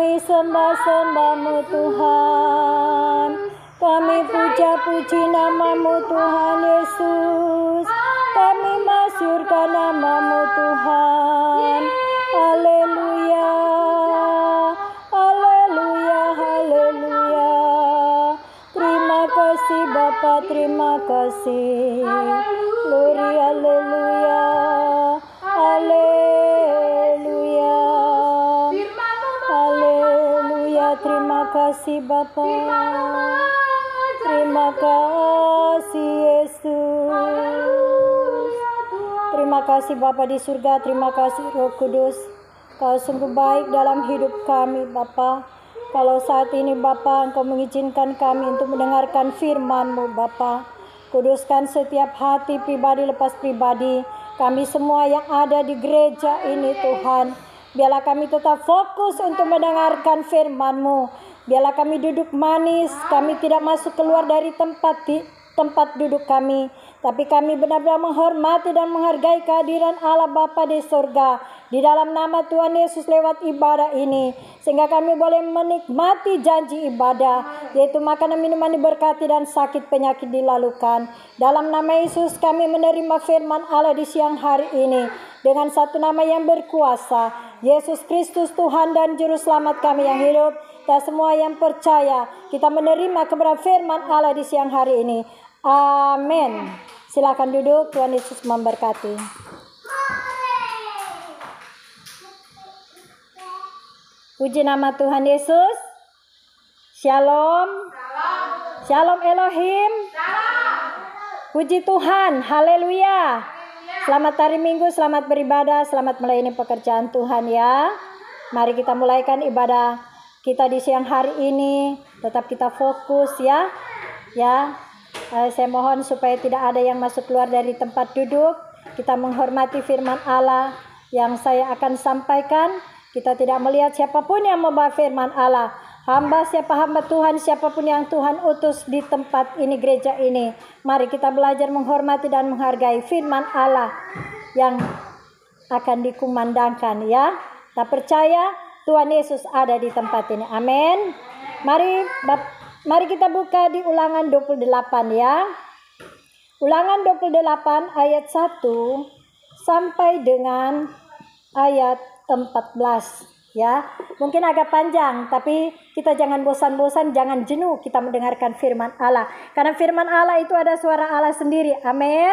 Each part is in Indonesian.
Kami sembah-sembah-Mu Tuhan. Kami puja-puji nama-Mu Tuhan Yesus. Kami masyurkan nama-Mu Tuhan. Haleluya. Haleluya. Haleluya. Terima kasih Bapa, terima kasih. Glory, haleluya. Haleluya. Haleluya. Terima kasih Bapa. Terima kasih Yesus. Terima kasih Bapa di surga. Terima kasih Roh Kudus. Kau sungguh baik dalam hidup kami Bapa. Kalau saat ini Bapa, Engkau mengizinkan kami untuk mendengarkan firman-Mu Bapa. Kuduskan setiap hati pribadi lepas pribadi. Kami semua yang ada di gereja ini Tuhan. Biarlah kami tetap fokus untuk mendengarkan firman-Mu. Biarlah kami duduk manis. Kami tidak masuk keluar dari tempat duduk kami. Tapi kami benar-benar menghormati dan menghargai kehadiran Allah Bapa di surga. Di dalam nama Tuhan Yesus lewat ibadah ini. Sehingga kami boleh menikmati janji ibadah. Yaitu makanan minuman diberkati dan sakit penyakit dilalukan. Dalam nama Yesus kami menerima firman Allah di siang hari ini. Dengan satu nama yang berkuasa. Yesus Kristus Tuhan dan Juru Selamat kami yang hidup. Dan semua yang percaya. Kita menerima kebenaran firman Allah di siang hari ini. Amin. Silakan duduk. Tuhan Yesus memberkati. Puji nama Tuhan Yesus. Shalom. Shalom Elohim. Puji Tuhan. Haleluya. Selamat hari Minggu, selamat beribadah, selamat melayani pekerjaan Tuhan ya. Mari kita mulaikan ibadah kita di siang hari ini. Tetap kita fokus ya. Saya mohon supaya tidak ada yang masuk keluar dari tempat duduk. Kita menghormati firman Allah yang saya akan sampaikan. Kita tidak melihat siapapun yang membawa firman Allah. Hamba siapa hamba Tuhan, siapapun yang Tuhan utus di tempat ini, gereja ini. Mari kita belajar menghormati dan menghargai firman Allah yang akan dikumandangkan ya. Kita percaya Tuhan Yesus ada di tempat ini. Amin. Mari kita buka di Ulangan 28 ya. Ulangan 28 ayat 1 sampai dengan ayat 14 ya. Mungkin agak panjang, tapi kita jangan bosan-bosan, jangan jenuh kita mendengarkan firman Allah. Karena firman Allah itu ada suara Allah sendiri. Amin.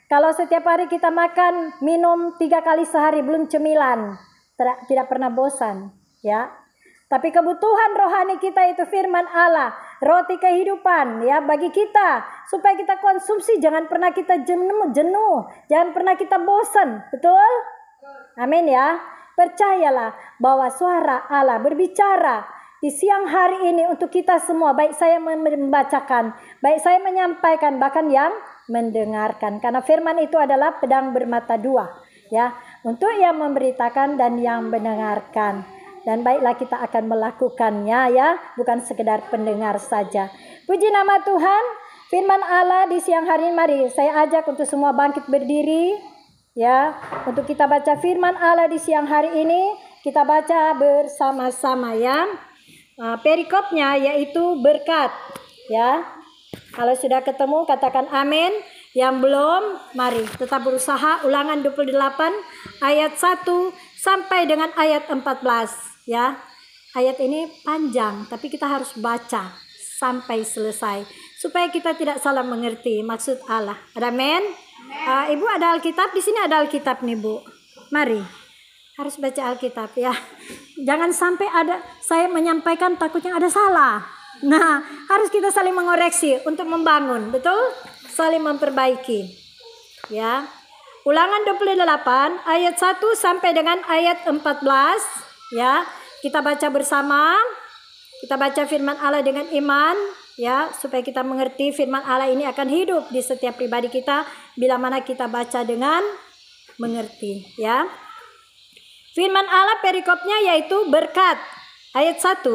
Kalau setiap hari kita makan, minum 3 kali sehari belum cemilan, tidak pernah bosan ya. Tapi kebutuhan rohani kita itu firman Allah, roti kehidupan ya bagi kita, supaya kita konsumsi, jangan pernah kita jenuh, jangan pernah kita bosan, betul? Amin ya. Percayalah bahwa suara Allah berbicara di siang hari ini untuk kita semua, baik saya membacakan, baik saya menyampaikan, bahkan yang mendengarkan. Karena firman itu adalah pedang bermata dua ya, untuk yang memberitakan dan yang mendengarkan. Dan baiklah kita akan melakukannya ya, bukan sekedar pendengar saja. Puji nama Tuhan. Firman Allah di siang hari ini, mari saya ajak untuk semua bangkit berdiri ya, untuk kita baca firman Allah di siang hari ini. Kita baca bersama-sama ya. Perikopnya yaitu berkat ya. Kalau sudah ketemu katakan amin. Yang belum, mari tetap berusaha. Ulangan 28 ayat 1 sampai dengan ayat 14 ya. Ayat ini panjang, tapi kita harus baca sampai selesai supaya kita tidak salah mengerti maksud Allah. Amin. Ibu ada Alkitab di sini, ada Alkitab nih Bu. Mari, harus baca Alkitab ya. Jangan sampai ada saya menyampaikan takutnya ada salah. Nah, harus kita saling mengoreksi untuk membangun, betul? Saling memperbaiki. Ya. Ulangan 28 ayat 1 sampai dengan ayat 14 ya. Kita baca bersama. Kita baca firman Allah dengan iman ya, supaya kita mengerti firman Allah ini akan hidup di setiap pribadi kita bila mana kita baca dengan mengerti ya. Firman Allah perikopnya yaitu berkat. Ayat 1,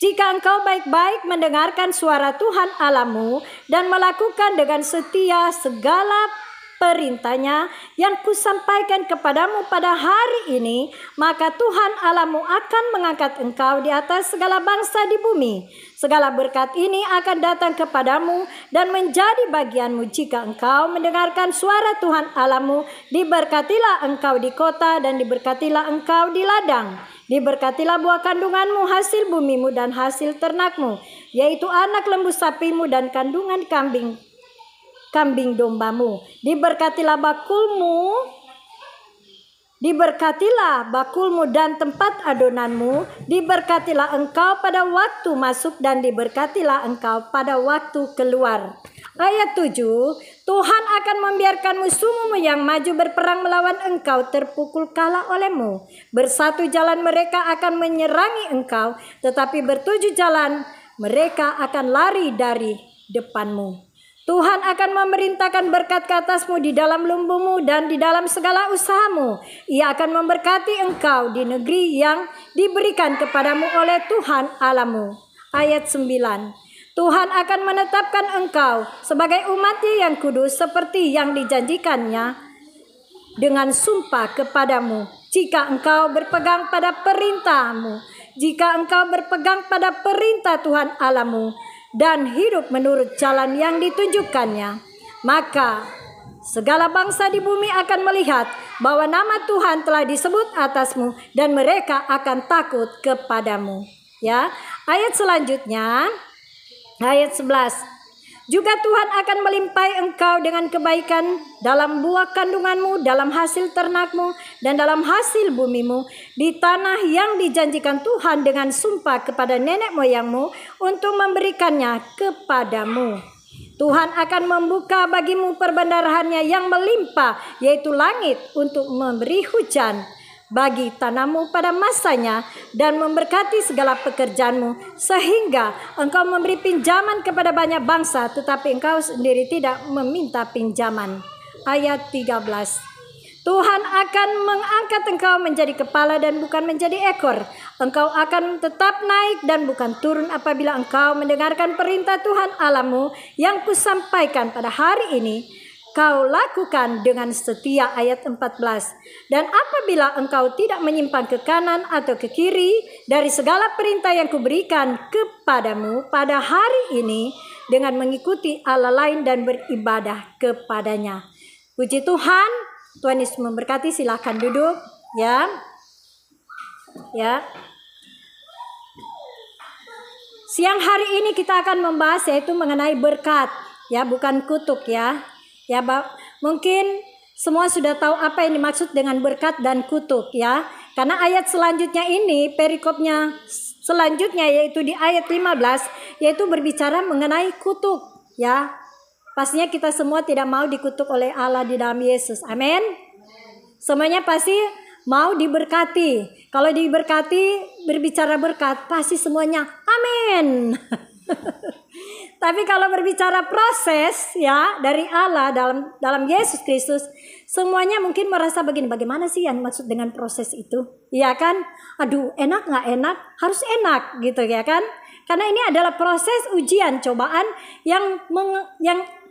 jika engkau baik-baik mendengarkan suara Tuhan Allahmu dan melakukan dengan setia segala perintahnya yang kusampaikan kepadamu pada hari ini, maka Tuhan Allahmu akan mengangkat engkau di atas segala bangsa di bumi. Segala berkat ini akan datang kepadamu dan menjadi bagianmu jika engkau mendengarkan suara Tuhan Allahmu. Diberkatilah engkau di kota dan diberkatilah engkau di ladang. Diberkatilah buah kandunganmu, hasil bumimu dan hasil ternakmu, yaitu anak lembu sapimu dan kandungan kambing dombamu. Diberkatilah bakulmu dan tempat adonanmu. Diberkatilah engkau pada waktu masuk dan diberkatilah engkau pada waktu keluar. Ayat 7, Tuhan akan membiarkan musuhmu yang maju berperang melawan engkau terpukul kalah olehmu. Bersatu jalan mereka akan menyerangi engkau, tetapi bertujuh jalan mereka akan lari dari depanmu. Tuhan akan memerintahkan berkat ke atasmu di dalam lumbumu dan di dalam segala usahamu. Ia akan memberkati engkau di negeri yang diberikan kepadamu oleh Tuhan Allahmu. Ayat 9, Tuhan akan menetapkan engkau sebagai umat-Nya yang kudus seperti yang dijanjikannya dengan sumpah kepadamu. Jika engkau berpegang pada perintahmu, jika engkau berpegang pada perintah Tuhan Allahmu dan hidup menurut jalan yang ditunjukkannya, maka segala bangsa di bumi akan melihat bahwa nama Tuhan telah disebut atasmu dan mereka akan takut kepadamu. Ya, ayat selanjutnya, ayat 11. Juga Tuhan akan melimpahi engkau dengan kebaikan dalam buah kandunganmu, dalam hasil ternakmu, dan dalam hasil bumimu di tanah yang dijanjikan Tuhan dengan sumpah kepada nenek moyangmu untuk memberikannya kepadamu. Tuhan akan membuka bagimu perbendaharaannya yang melimpah, yaitu langit, untuk memberi hujan bagi tanahmu pada masanya dan memberkati segala pekerjaanmu, sehingga engkau memberi pinjaman kepada banyak bangsa, tetapi engkau sendiri tidak meminta pinjaman. Ayat 13. Tuhan akan mengangkat engkau menjadi kepala dan bukan menjadi ekor. Engkau akan tetap naik dan bukan turun apabila engkau mendengarkan perintah Tuhan Allahmu yang kusampaikan pada hari ini. Kau lakukan dengan setia. Ayat 14. Dan apabila engkau tidak menyimpang ke kanan atau ke kiri dari segala perintah yang kuberikan kepadamu pada hari ini dengan mengikuti Allah lain dan beribadah kepadanya. Puji Tuhan. Tuhan Yesus memberkati. Silakan duduk, ya. Ya. Siang hari ini kita akan membahas yaitu mengenai berkat, ya, bukan kutuk, ya. Ya, mungkin semua sudah tahu apa yang dimaksud dengan berkat dan kutuk, ya. Karena ayat selanjutnya ini, perikopnya selanjutnya yaitu di ayat 15, yaitu berbicara mengenai kutuk, ya. Pastinya kita semua tidak mau dikutuk oleh Allah di dalam Yesus. Amin. Semuanya pasti mau diberkati. Kalau diberkati, berbicara berkat, pasti semuanya amin. Tapi kalau berbicara proses, ya, dari Allah dalam Yesus Kristus, semuanya mungkin merasa begini, bagaimana sih yang maksud dengan proses itu? Iya kan? Aduh, enak nggak enak? Harus enak gitu, ya kan? Karena ini adalah proses ujian, cobaan yang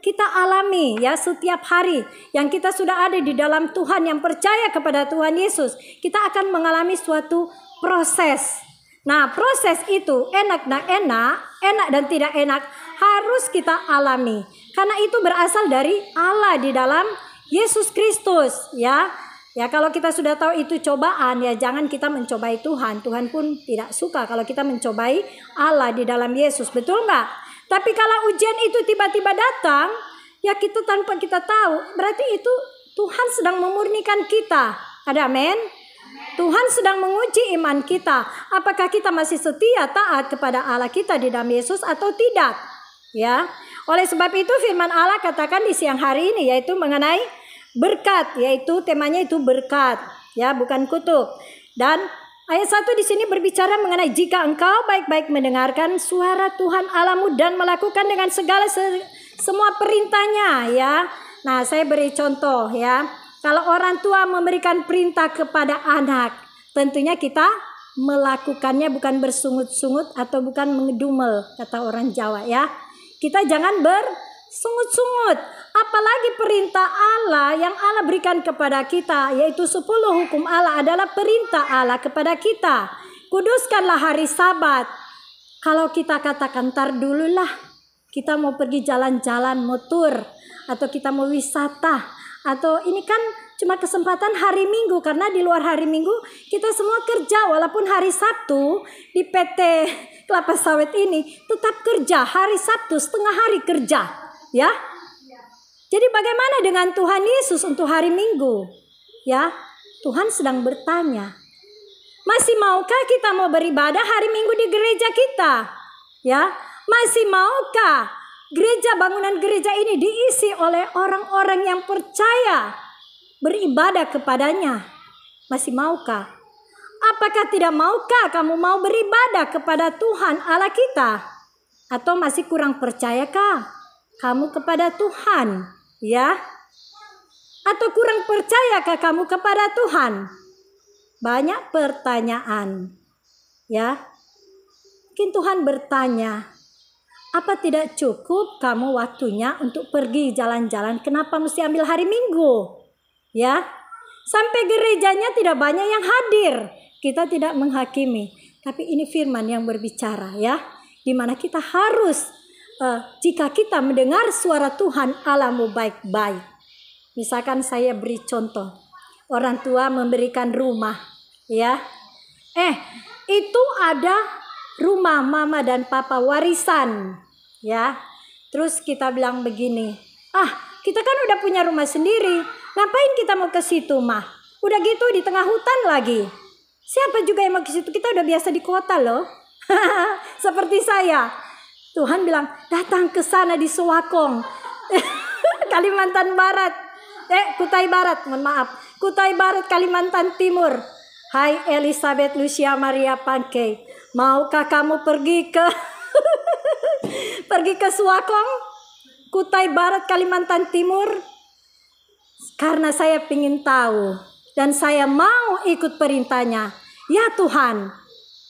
kita alami, ya, setiap hari. Yang kita sudah ada di dalam Tuhan, yang percaya kepada Tuhan Yesus, kita akan mengalami suatu proses. Nah, proses itu enak dan tidak enak harus kita alami. Karena itu berasal dari Allah di dalam Yesus Kristus, ya. Ya, kalau kita sudah tahu itu cobaan, ya jangan kita mencobai Tuhan. Tuhan pun tidak suka kalau kita mencobai Allah di dalam Yesus, betul nggak? Tapi kalau ujian itu tiba-tiba datang, ya kita tanpa kita tahu, berarti itu Tuhan sedang memurnikan kita. Ada amin? Tuhan sedang menguji iman kita. Apakah kita masih setia taat kepada Allah kita di dalam Yesus atau tidak? Ya. Oleh sebab itu firman Allah katakan di siang hari ini yaitu mengenai berkat, yaitu temanya itu berkat, ya, bukan kutuk. Dan ayat 1 di sini berbicara mengenai jika engkau baik-baik mendengarkan suara Tuhan Allahmu dan melakukan dengan segala semua perintahnya, ya. Nah, saya beri contoh, ya. Kalau orang tua memberikan perintah kepada anak, tentunya kita melakukannya, bukan bersungut-sungut atau bukan mengedumel, kata orang Jawa, ya. Kita jangan bersungut-sungut Apalagi perintah Allah yang Allah berikan kepada kita, yaitu 10 hukum Allah adalah perintah Allah kepada kita. Kuduskanlah hari Sabat. Kalau kita katakan ntar dulu lah, kita mau pergi jalan-jalan, mau tur, atau kita mau wisata, atau ini kan cuma kesempatan hari Minggu, karena di luar hari Minggu kita semua kerja. Walaupun hari Sabtu di PT Kelapa Sawit ini tetap kerja, hari Sabtu setengah hari kerja, ya. Jadi bagaimana dengan Tuhan Yesus untuk hari Minggu? Ya, Tuhan sedang bertanya, masih maukah kita mau beribadah hari Minggu di gereja kita? Ya, masih maukah gereja, bangunan gereja ini diisi oleh orang-orang yang percaya beribadah kepadanya? Masih maukah? Apakah tidak maukah kamu mau beribadah kepada Tuhan Allah kita? Atau masih kurang percayakah kamu kepada Tuhan? Ya, atau kurang percayakah kamu kepada Tuhan? Banyak pertanyaan, ya. Mungkin Tuhan bertanya, apa tidak cukup kamu waktunya untuk pergi jalan-jalan? Kenapa mesti ambil hari Minggu? Ya, sampai gerejanya tidak banyak yang hadir. Kita tidak menghakimi, tapi ini firman yang berbicara, ya, dimana kita harus jika kita mendengar suara Tuhan Allahmu baik-baik. Misalkan saya beri contoh, orang tua memberikan rumah, ya. Itu ada rumah mama dan papa warisan, ya. Terus kita bilang begini, kita kan udah punya rumah sendiri, ngapain kita mau ke situ mah? Udah gitu di tengah hutan lagi. Siapa juga yang mau ke situ? Kita udah biasa di kota loh. Seperti saya. Tuhan bilang, datang ke sana di Sewakong, Kalimantan Barat. Kutai Barat, mohon maaf. Kutai Barat, Kalimantan Timur. Hai Elizabeth Lucia Maria Pankey, maukah kamu pergi ke pergi ke Sewakong, Kutai Barat, Kalimantan Timur? Karena saya ingin tahu dan saya mau ikut perintahnya. Ya Tuhan,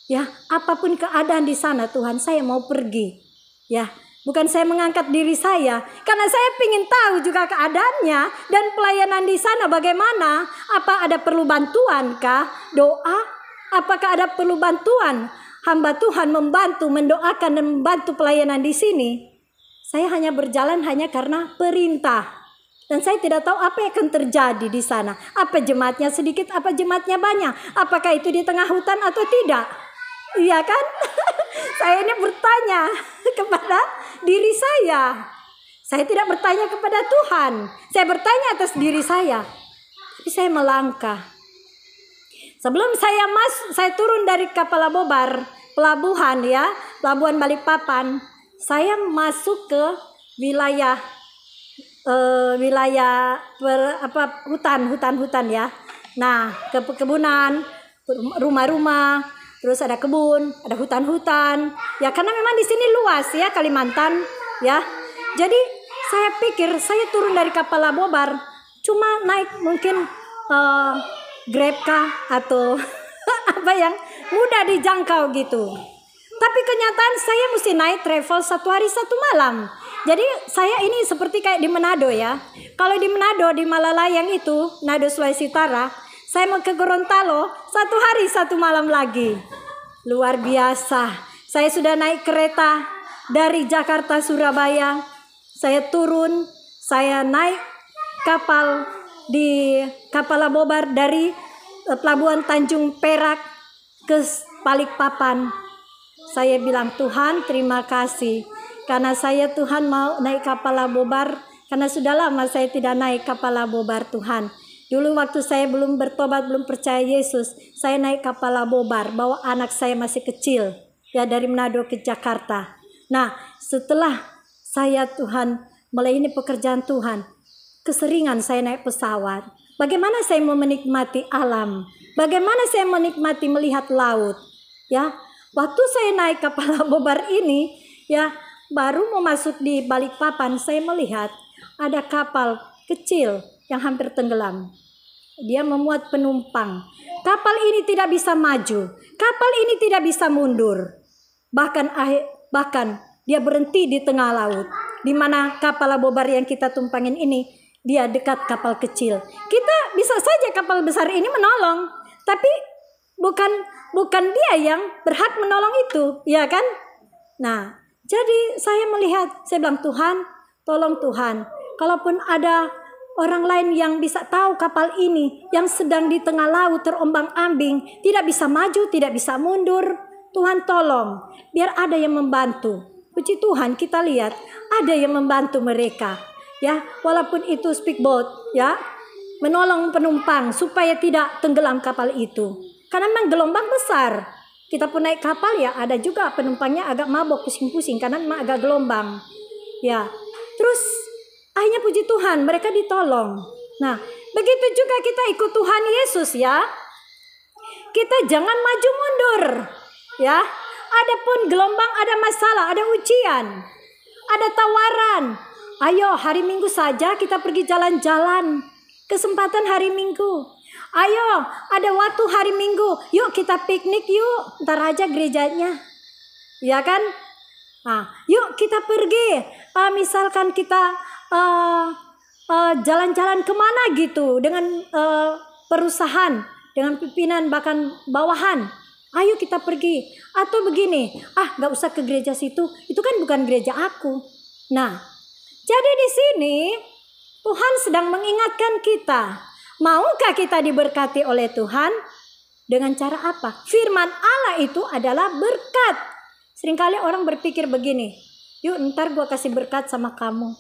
ya apapun keadaan di sana Tuhan, saya mau pergi. Ya, bukan saya mengangkat diri saya, karena saya ingin tahu juga keadaannya dan pelayanan di sana bagaimana. Apa ada perlu bantuan kah? Doa? Apakah ada perlu bantuan? Hamba Tuhan membantu, mendoakan dan membantu pelayanan di sini. Saya hanya berjalan hanya karena perintah. Dan saya tidak tahu apa yang akan terjadi di sana. Apa jemaatnya sedikit, apa jemaatnya banyak. Apakah itu di tengah hutan atau tidak? Iya kan? Saya ini bertanya kepada diri saya. Saya tidak bertanya kepada Tuhan. Saya bertanya atas diri saya. Tapi saya melangkah. Sebelum saya turun dari Kapala Bobar, pelabuhan, ya, pelabuhan Balikpapan, saya masuk ke wilayah hutan ya. Nah, ke perkebunan, rumah-rumah, terus ada kebun, ada hutan-hutan. Ya, karena memang di sini luas ya Kalimantan, ya. Jadi saya pikir saya turun dari Kapala Bobar cuma naik mungkin Grab kah atau apa yang mudah dijangkau gitu. Tapi kenyataan saya mesti naik travel 1 hari 1 malam. Jadi saya ini seperti kayak di Manado ya. Kalau di Manado, di Malalayang itu, Manado Sulawesi Utara, saya mau ke Gorontalo 1 hari 1 malam lagi. Luar biasa. Saya sudah naik kereta dari Jakarta Surabaya. Saya turun, saya naik kapal di Kapala Bobar dari pelabuhan Tanjung Perak ke Balikpapan. Saya bilang, Tuhan terima kasih. Karena saya Tuhan mau naik Kapala Bobar. Karena sudah lama saya tidak naik Kapala Bobar Tuhan. Dulu waktu saya belum bertobat, belum percaya Yesus, saya naik Kapala Bobar, bawa anak saya masih kecil, ya, dari Manado ke Jakarta. Nah, setelah saya Tuhan melayani pekerjaan Tuhan, keseringan saya naik pesawat. Bagaimana saya mau menikmati alam? Bagaimana saya menikmati melihat laut? Ya, waktu saya naik Kapala Bobar ini, ya, baru mau masuk di Balikpapan, saya melihat ada kapal kecil yang hampir tenggelam. Dia memuat penumpang. Kapal ini tidak bisa maju. Kapal ini tidak bisa mundur. Bahkan dia berhenti di tengah laut. di mana kapal Abobar yang kita tumpangin ini, dia dekat kapal kecil. Kita bisa saja kapal besar ini menolong, tapi bukan dia yang berhak menolong itu, ya kan? Nah, jadi saya melihat, saya bilang, Tuhan, tolong Tuhan, kalaupun ada orang lain yang bisa tahu kapal ini yang sedang di tengah laut terombang-ambing, tidak bisa maju, tidak bisa mundur, Tuhan tolong, biar ada yang membantu. Puji Tuhan, kita lihat ada yang membantu mereka, ya, walaupun itu speedboat, ya, menolong penumpang supaya tidak tenggelam kapal itu. Karena memang gelombang besar. Kita pun naik kapal, ya, ada juga penumpangnya agak mabok, pusing-pusing karena memang agak gelombang, ya. Terus akhirnya puji Tuhan mereka ditolong. Nah, begitu juga kita ikut Tuhan Yesus, ya. Kita jangan maju mundur, ya. Adapun gelombang, ada masalah, ada ujian, ada tawaran. Ayo hari Minggu saja kita pergi jalan-jalan. Kesempatan hari Minggu. Ayo ada waktu hari Minggu. Yuk kita piknik yuk. Ntar aja gerejanya. Ya kan? Nah, yuk kita pergi. Misalkan kita jalan-jalan kemana gitu. Dengan perusahaan. Dengan pimpinan bahkan bawahan. Ayo kita pergi. Atau begini, gak usah ke gereja situ. Itu kan bukan gereja aku. Nah, jadi di sini Tuhan sedang mengingatkan kita. Maukah kita diberkati oleh Tuhan? Dengan cara apa? Firman Allah itu adalah berkat. Seringkali orang berpikir begini, yuk ntar gue kasih berkat sama kamu.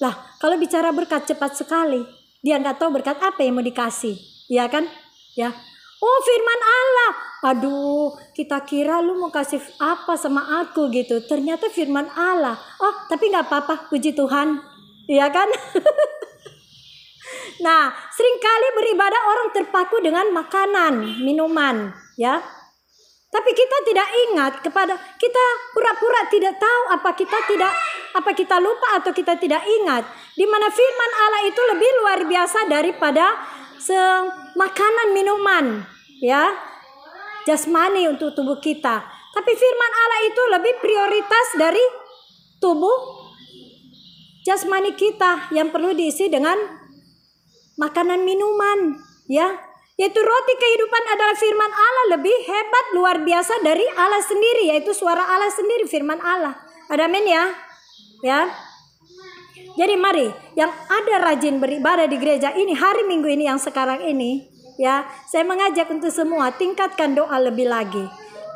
Lah, kalau bicara berkat cepat sekali. Dia gak tahu berkat apa yang mau dikasih. Ya kan? Ya. Oh, firman Allah. Aduh, kita kira lu mau kasih apa sama aku gitu. Ternyata firman Allah. Oh, tapi gak apa-apa, puji Tuhan. Iya kan? Nah, seringkali beribadah orang terpaku dengan makanan, minuman, ya. Tapi kita tidak ingat kepada, kita pura-pura tidak tahu apa kita lupa atau kita tidak ingat. Di mana firman Allah itu lebih luar biasa daripada makanan minuman, ya, jasmani untuk tubuh kita. Tapi firman Allah itu lebih prioritas dari tubuh jasmani kita yang perlu diisi dengan makanan minuman, ya. Yaitu roti kehidupan adalah firman Allah, lebih hebat luar biasa dari Allah sendiri, yaitu suara Allah sendiri, firman Allah. Ada amin ya? Ya. Jadi mari yang ada rajin beribadah di gereja ini hari Minggu ini yang sekarang ini, ya, saya mengajak untuk semua tingkatkan doa lebih lagi.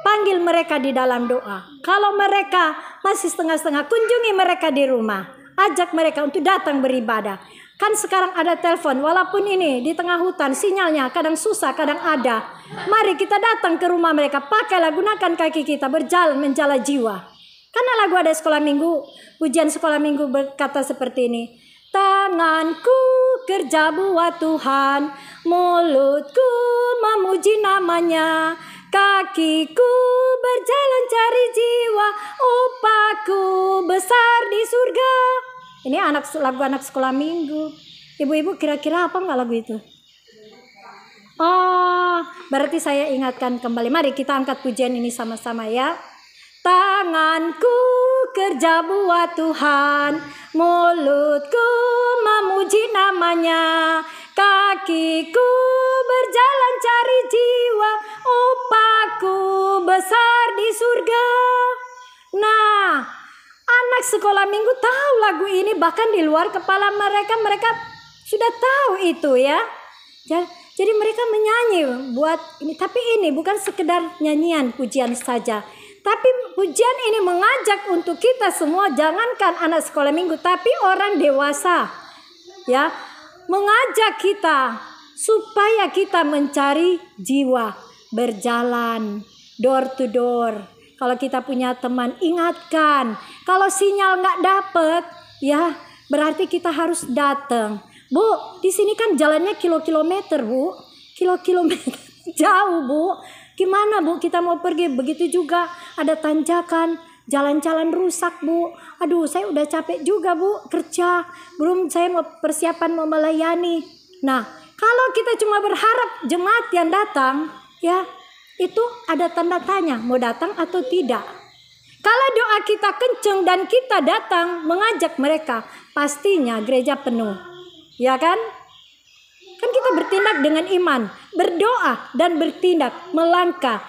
Panggil mereka di dalam doa. Kalau mereka masih setengah-setengah, kunjungi mereka di rumah. Ajak mereka untuk datang beribadah. Kan sekarang ada telepon, walaupun ini di tengah hutan sinyalnya kadang susah, kadang ada. Mari kita datang ke rumah mereka, pakailah, gunakan kaki kita berjalan menjala jiwa. Karena lagu ada sekolah minggu, pujian sekolah minggu berkata seperti ini. Tanganku kerja buat Tuhan, mulutku memuji namanya, kakiku berjalan cari jiwa, upahku besar di surga. Ini lagu anak sekolah minggu. Ibu-ibu kira-kira apa enggak lagu itu? Oh, berarti saya ingatkan kembali. Mari kita angkat pujian ini sama-sama ya. Tanganku kerja buat Tuhan, mulutku memuji namanya, kakiku berjalan cari jiwa, upahku besar di surga. Nah, anak sekolah minggu tahu lagu ini, bahkan di luar kepala mereka sudah tahu itu ya. Jadi mereka menyanyi buat ini, tapi ini bukan sekedar nyanyian pujian saja. Tapi pujian ini mengajak untuk kita semua, jangankan anak sekolah minggu, tapi orang dewasa, ya, mengajak kita supaya kita mencari jiwa, berjalan door to door. Kalau kita punya teman, ingatkan. Kalau sinyal nggak dapet, ya berarti kita harus datang. Bu, di sini kan jalannya kilometer, Bu, kilometer jauh, Bu. Gimana Bu, kita mau pergi, begitu juga ada tanjakan, jalan-jalan rusak Bu. Aduh, saya udah capek juga Bu, kerja, belum saya mau persiapan mau melayani. Nah, kalau kita cuma berharap jemaat yang datang, ya itu ada tanda tanya, mau datang atau tidak. Kalau doa kita kenceng dan kita datang mengajak mereka, pastinya gereja penuh. Ya kan? Kan kita bertindak dengan iman, berdoa dan bertindak, melangkah.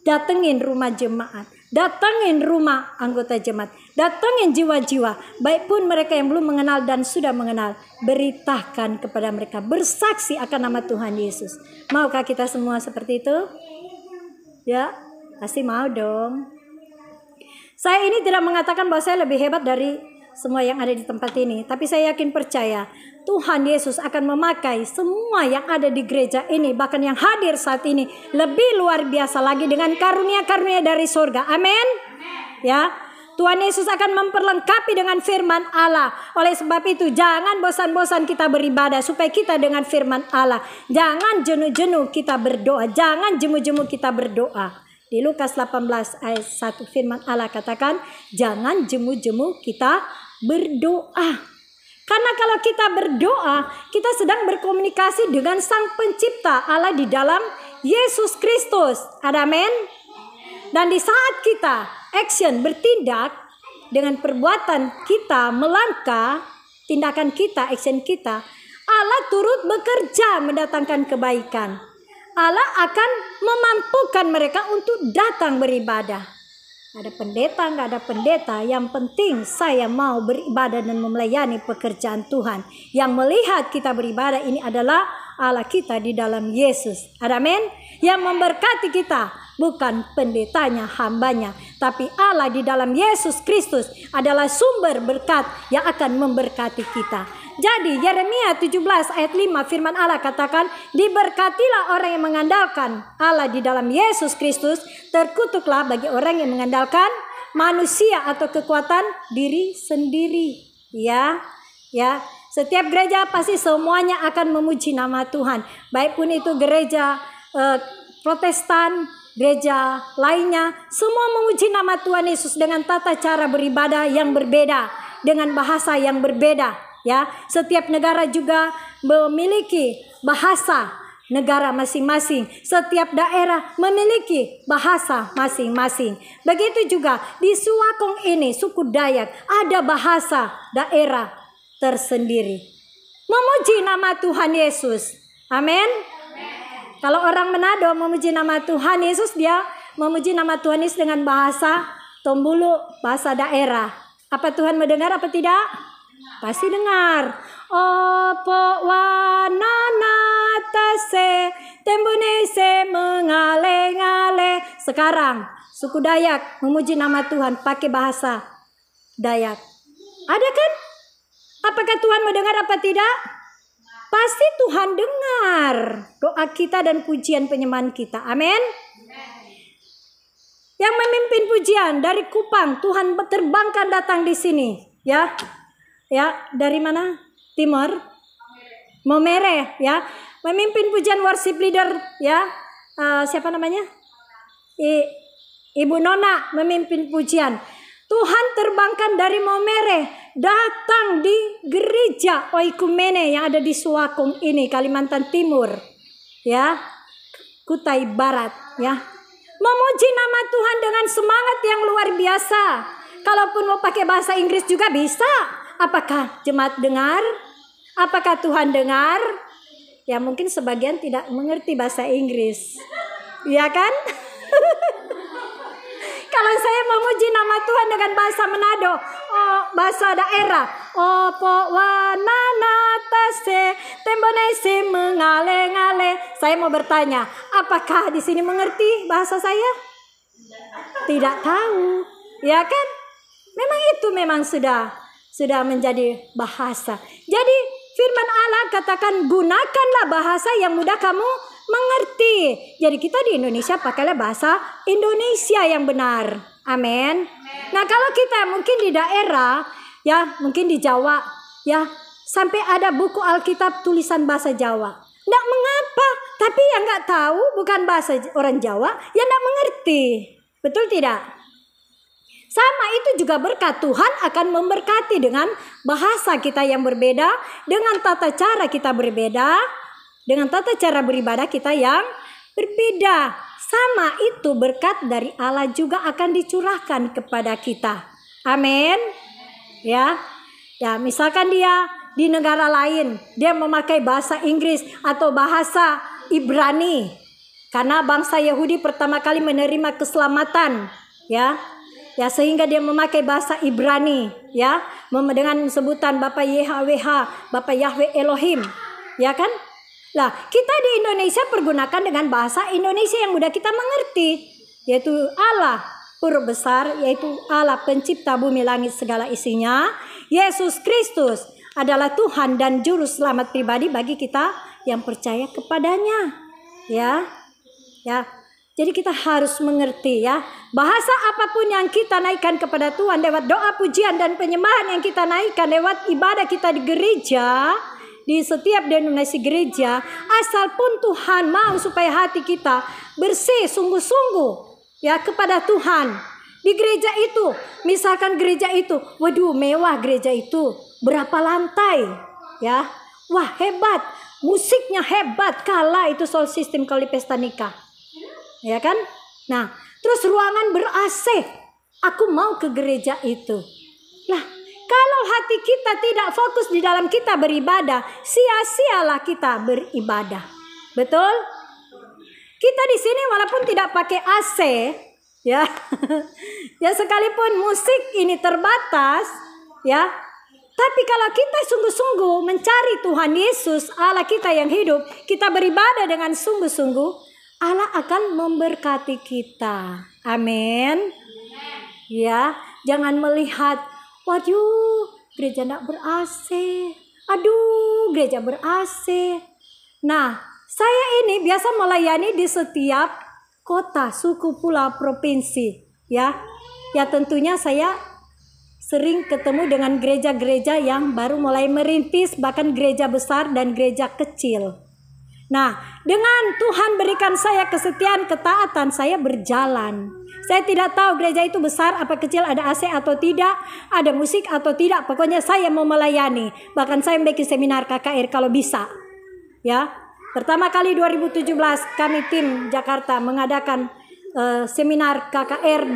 Datengin rumah jemaat, datengin rumah anggota jemaat, datengin jiwa-jiwa, baik pun mereka yang belum mengenal dan sudah mengenal. Beritakan kepada mereka, bersaksi akan nama Tuhan Yesus. Maukah kita semua seperti itu? Ya, pasti mau dong. Saya ini tidak mengatakan bahwa saya lebih hebat dari semua yang ada di tempat ini, tapi saya yakin percaya Tuhan Yesus akan memakai semua yang ada di gereja ini, bahkan yang hadir saat ini lebih luar biasa lagi dengan karunia-karunia dari surga. Amin. Ya, Tuhan Yesus akan memperlengkapi dengan firman Allah. Oleh sebab itu jangan bosan-bosan kita beribadah supaya kita dengan firman Allah. Jangan jenuh-jenuh kita berdoa, jangan jemu-jemu kita berdoa. Di Lukas 18 ayat 1 firman Allah katakan, jangan jemu-jemu kita berdoa. Karena kalau kita berdoa, kita sedang berkomunikasi dengan Sang Pencipta Allah di dalam Yesus Kristus. Amin. Dan di saat kita action, bertindak dengan perbuatan kita, melangkah, tindakan kita, action kita, Allah turut bekerja mendatangkan kebaikan. Allah akan memampukan mereka untuk datang beribadah. Ada pendeta, nggak ada pendeta, yang penting saya mau beribadah dan melayani pekerjaan Tuhan. Yang melihat kita beribadah ini adalah Allah kita di dalam Yesus. Amin. Yang memberkati kita bukan pendetanya, hambanya, tapi Allah di dalam Yesus Kristus adalah sumber berkat yang akan memberkati kita. Jadi Yeremia 17 ayat 5 firman Allah katakan, diberkatilah orang yang mengandalkan Allah di dalam Yesus Kristus, terkutuklah bagi orang yang mengandalkan manusia atau kekuatan diri sendiri. Ya, setiap gereja pasti semuanya akan memuji nama Tuhan, baik pun itu gereja Protestan, gereja lainnya, semua memuji nama Tuhan Yesus dengan tata cara beribadah yang berbeda, dengan bahasa yang berbeda. Ya, setiap negara juga memiliki bahasa negara masing-masing. Setiap daerah memiliki bahasa masing-masing. Begitu juga di Suwakong ini, suku Dayak, ada bahasa daerah tersendiri. Memuji nama Tuhan Yesus. Amin. Kalau orang Manado memuji nama Tuhan Yesus, dia memuji nama Tuhan Yesus dengan bahasa Tombulu, bahasa daerah. Apa Tuhan mendengar apa tidak? Pasti dengar. Opo wanana tase tembune se mengale-ngale. Sekarang suku Dayak memuji nama Tuhan pakai bahasa Dayak. Ada kan? Apakah Tuhan mendengar apa tidak? Pasti Tuhan dengar doa kita dan pujian penyembahan kita. Amin. Yang memimpin pujian dari Kupang, Tuhan terbangkan datang di sini, ya. Ya, dari mana? Timur. Momere, ya. Memimpin pujian worship leader, ya. Siapa namanya? Ibu Nona memimpin pujian. Tuhan terbangkan dari Momere datang di gereja Oikumene yang ada di Suwakong ini, Kalimantan Timur, ya. Kutai Barat, ya. Memuji nama Tuhan dengan semangat yang luar biasa. Kalaupun mau pakai bahasa Inggris juga bisa. Apakah jemaat dengar? Apakah Tuhan dengar? Ya mungkin sebagian tidak mengerti bahasa Inggris. Ya kan? Kalau saya memuji nama Tuhan dengan bahasa Manado, bahasa daerah, opo wanana tase tembonese mengale-ngale. Saya mau bertanya, apakah di sini mengerti bahasa saya? Tidak tahu. Ya kan? Memang sudah menjadi bahasa. Jadi firman Allah katakan gunakanlah bahasa yang mudah kamu mengerti. Jadi kita di Indonesia pakailah bahasa Indonesia yang benar. Amin. Nah kalau kita mungkin di daerah, ya mungkin di Jawa, ya sampai ada buku Alkitab tulisan bahasa Jawa. Nggak mengapa, tapi yang nggak tahu bukan bahasa orang Jawa, ya nggak mengerti. Betul tidak? Sama itu juga berkat, Tuhan akan memberkati dengan bahasa kita yang berbeda, dengan tata cara kita berbeda, dengan tata cara beribadah kita yang berbeda. sama itu berkat dari Allah juga akan dicurahkan kepada kita. Amin. Ya. Ya, misalkan dia di negara lain, dia memakai bahasa Inggris atau bahasa Ibrani. Karena bangsa Yahudi pertama kali menerima keselamatan, ya. Ya, sehingga dia memakai bahasa Ibrani, ya, dengan sebutan Bapa YHWH, Bapa Yahweh Elohim, ya kan? Nah, kita di Indonesia pergunakan dengan bahasa Indonesia yang mudah kita mengerti, yaitu Allah huruf besar, yaitu Allah pencipta bumi langit segala isinya. Yesus Kristus adalah Tuhan dan juru selamat pribadi bagi kita yang percaya kepadanya, ya. Ya. Jadi kita harus mengerti, ya, bahasa apapun yang kita naikkan kepada Tuhan lewat doa pujian dan penyembahan yang kita naikkan lewat ibadah kita di gereja, di setiap denominasi gereja, asal pun Tuhan mau supaya hati kita bersih sungguh-sungguh, ya, kepada Tuhan. Di gereja itu, misalkan gereja itu, waduh mewah gereja itu, berapa lantai, ya, wah hebat, musiknya hebat, kalah itu soal sistem kalau di pesta nikah. Ya kan? Nah, terus ruangan ber-AC. Aku mau ke gereja itu. Lah, kalau hati kita tidak fokus di dalam kita beribadah, sia-sialah kita beribadah. Betul? Kita di sini walaupun tidak pakai AC, ya. Ya sekalipun musik ini terbatas, ya. Tapi kalau kita sungguh-sungguh mencari Tuhan Yesus, Allah kita yang hidup, kita beribadah dengan sungguh-sungguh, Allah akan memberkati kita. Amin. Ya, jangan melihat, waduh, gereja tidak ber-AC. Aduh, gereja ber-AC. Nah, saya ini biasa melayani di setiap kota, suku, pulau, provinsi, ya. Ya tentunya saya sering ketemu dengan gereja-gereja yang baru mulai merintis, bahkan gereja besar dan gereja kecil. Nah, dengan Tuhan berikan saya kesetiaan, ketaatan, saya berjalan. Saya tidak tahu gereja itu besar apa kecil, ada AC atau tidak, ada musik atau tidak. Pokoknya saya mau melayani. Bahkan saya bikin seminar KKR kalau bisa. Ya, pertama kali 2017 kami tim Jakarta mengadakan seminar KKR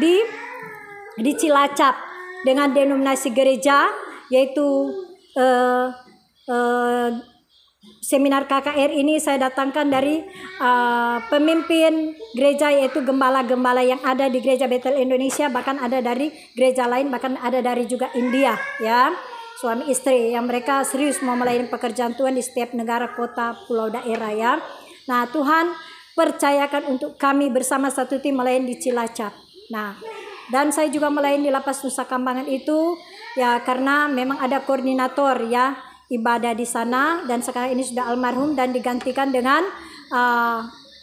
di Cilacap dengan denominasi gereja, yaitu seminar KKR ini saya datangkan dari pemimpin gereja, yaitu gembala-gembala yang ada di gereja Betel Indonesia, bahkan ada dari gereja lain, bahkan ada dari juga India, ya, suami istri yang mereka serius mau melayani pekerjaan Tuhan di setiap negara, kota, pulau, daerah, ya. Nah, Tuhan percayakan untuk kami bersama satu tim melayani di Cilacap. Nah, dan saya juga melayani di Lapas Nusa Kambangan itu, ya, karena memang ada koordinator, ya, ibadah di sana, dan sekarang ini sudah almarhum dan digantikan dengan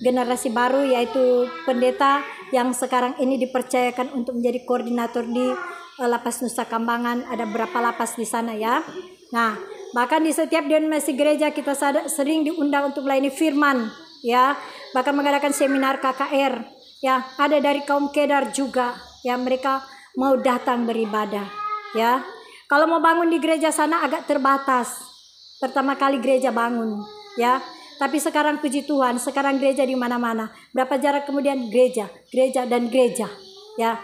generasi baru, yaitu pendeta yang sekarang ini dipercayakan untuk menjadi koordinator di Lapas Nusa Kambangan. Ada berapa lapas di sana, ya. Nah, bahkan di setiap denominasi gereja kita sering diundang untuk melayani firman, ya, bahkan mengadakan seminar KKR, ya, ada dari kaum Kedar juga, ya, mereka mau datang beribadah, ya. Kalau mau bangun di gereja sana agak terbatas. Pertama kali gereja bangun, ya. Tapi sekarang puji Tuhan, sekarang gereja di mana-mana. Berapa jarak kemudian gereja dan gereja, ya.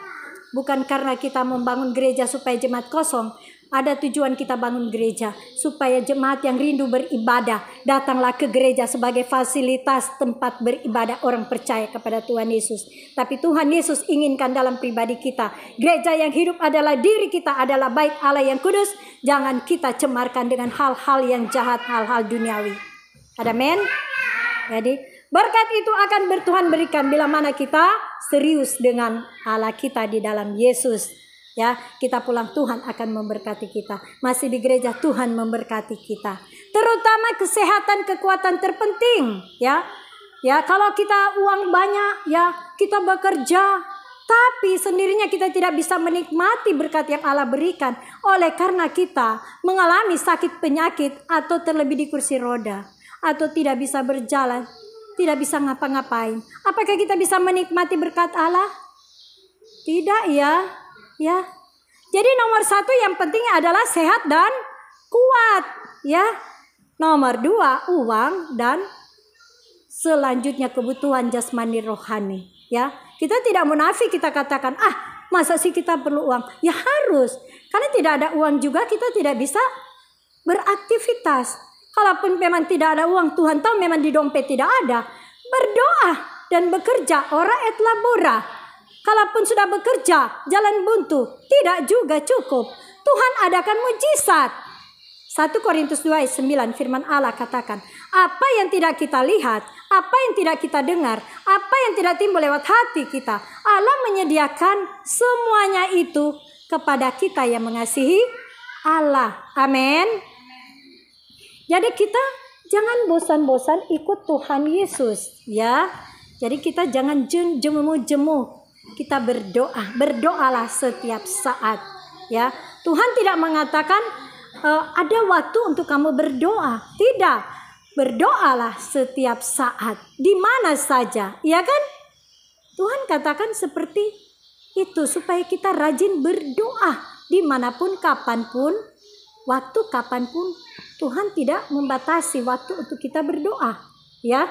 Bukan karena kita membangun gereja supaya jemaat kosong. Ada tujuan kita bangun gereja supaya jemaat yang rindu beribadah datanglah ke gereja sebagai fasilitas tempat beribadah orang percaya kepada Tuhan Yesus. Tapi Tuhan Yesus inginkan dalam pribadi kita, gereja yang hidup adalah diri kita, adalah bait Allah yang kudus. Jangan kita cemarkan dengan hal-hal yang jahat, hal-hal duniawi. Amin. Jadi berkat itu akan Tuhan berikan bila mana kita serius dengan Allah kita di dalam Yesus. Ya, kita pulang Tuhan akan memberkati kita. Masih di gereja Tuhan memberkati kita. Terutama kesehatan, kekuatan terpenting, ya. Ya, kalau kita uang banyak, ya, kita bekerja, tapi sendirinya kita tidak bisa menikmati berkat yang Allah berikan oleh karena kita mengalami sakit penyakit atau terlebih di kursi roda atau tidak bisa berjalan, tidak bisa ngapa-ngapain. Apakah kita bisa menikmati berkat Allah? Tidak, ya. Ya, jadi nomor 1 yang penting adalah sehat dan kuat, ya. Nomor 2 uang dan selanjutnya kebutuhan jasmani rohani. Ya, kita tidak munafik, kita katakan, masa sih kita perlu uang? Ya harus, karena tidak ada uang juga kita tidak bisa beraktivitas. Kalaupun memang tidak ada uang, Tuhan tahu memang di dompet tidak ada. Berdoa dan bekerja, ora et labora. Kalaupun sudah bekerja, jalan buntu, tidak juga cukup. Tuhan adakan mujizat. 1 Korintus 2 ayat 9 firman Allah katakan, apa yang tidak kita lihat, apa yang tidak kita dengar, apa yang tidak timbul lewat hati kita, Allah menyediakan semuanya itu kepada kita yang mengasihi Allah. Amin. Jadi kita jangan bosan-bosan ikut Tuhan Yesus, ya. Jadi kita jangan jemu-jemu. Kita berdoa, berdoalah setiap saat, ya. Tuhan tidak mengatakan ada waktu untuk kamu berdoa. Tidak. Berdoalah setiap saat, di mana saja, ya kan? Tuhan katakan seperti itu supaya kita rajin berdoa dimanapun, kapanpun, waktu kapanpun. Tuhan tidak membatasi waktu untuk kita berdoa, ya.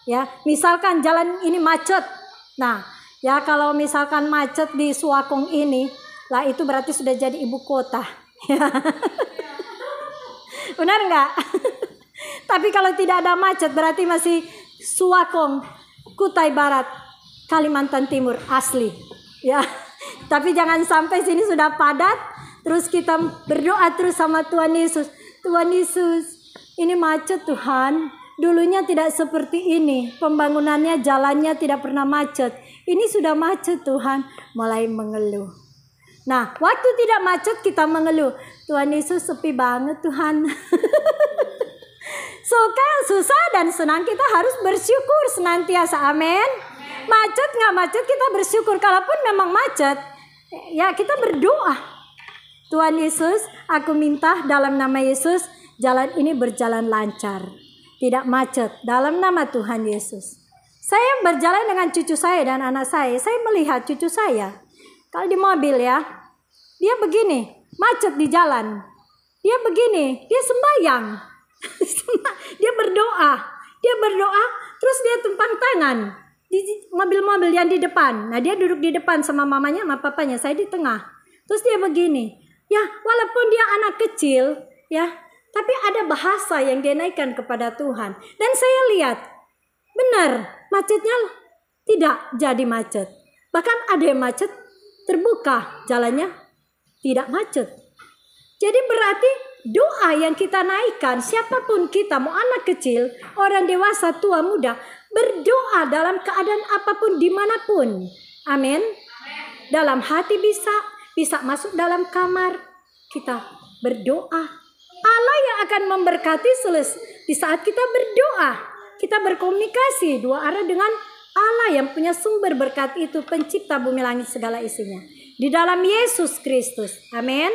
Ya, misalkan jalan ini macet. Nah, ya kalau misalkan macet di Suakong ini, lah itu berarti sudah jadi ibu kota. Benar nggak? Tapi kalau tidak ada macet berarti masih Suakong, Kutai Barat, Kalimantan Timur asli. Ya, tapi jangan sampai sini sudah padat, terus kita berdoa terus sama Tuhan Yesus. Tuhan Yesus, ini macet Tuhan. Dulunya tidak seperti ini. Pembangunannya, jalannya tidak pernah macet. Ini sudah macet Tuhan. Mulai mengeluh. Nah, waktu tidak macet kita mengeluh. Tuhan Yesus sepi banget Tuhan. Suka, susah dan senang kita harus bersyukur senantiasa. Amin. Macet nggak macet kita bersyukur. Kalaupun memang macet, ya kita berdoa. Tuhan Yesus, aku minta dalam nama Yesus, jalan ini berjalan lancar. Tidak macet, dalam nama Tuhan Yesus. Saya berjalan dengan cucu saya dan anak saya melihat cucu saya. Kalau di mobil ya, dia begini, macet di jalan. Dia begini, dia sembahyang. Dia berdoa, terus dia tumpang tangan di mobil-mobil yang di depan. Nah dia duduk di depan sama mamanya, sama papanya, saya di tengah. Terus dia begini. Ya, walaupun dia anak kecil, ya, tapi ada bahasa yang dia naikkan kepada Tuhan. Dan saya lihat, benar, macetnya tidak jadi macet. Bahkan ada yang macet, terbuka jalannya, tidak macet. Jadi berarti doa yang kita naikkan, siapapun kita, mau anak kecil, orang dewasa, tua, muda, berdoa dalam keadaan apapun, dimanapun. Amin. Dalam hati bisa masuk dalam kamar, kita berdoa. Allah yang akan memberkati di saat kita berdoa. Kita berkomunikasi dua arah dengan Allah yang punya sumber berkat itu, pencipta bumi langit segala isinya. Di dalam Yesus Kristus. Amin.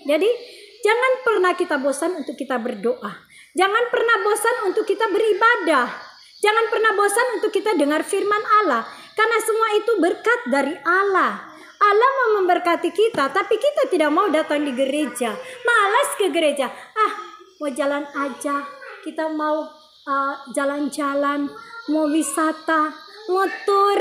Jadi jangan pernah kita bosan untuk kita berdoa. Jangan pernah bosan untuk kita beribadah. Jangan pernah bosan untuk kita dengar firman Allah. Karena semua itu berkat dari Allah. Allah mau memberkati kita, tapi kita tidak mau datang di gereja. Malas ke gereja. Mau jalan aja. Kita mau jalan-jalan, mau wisata, mau tur.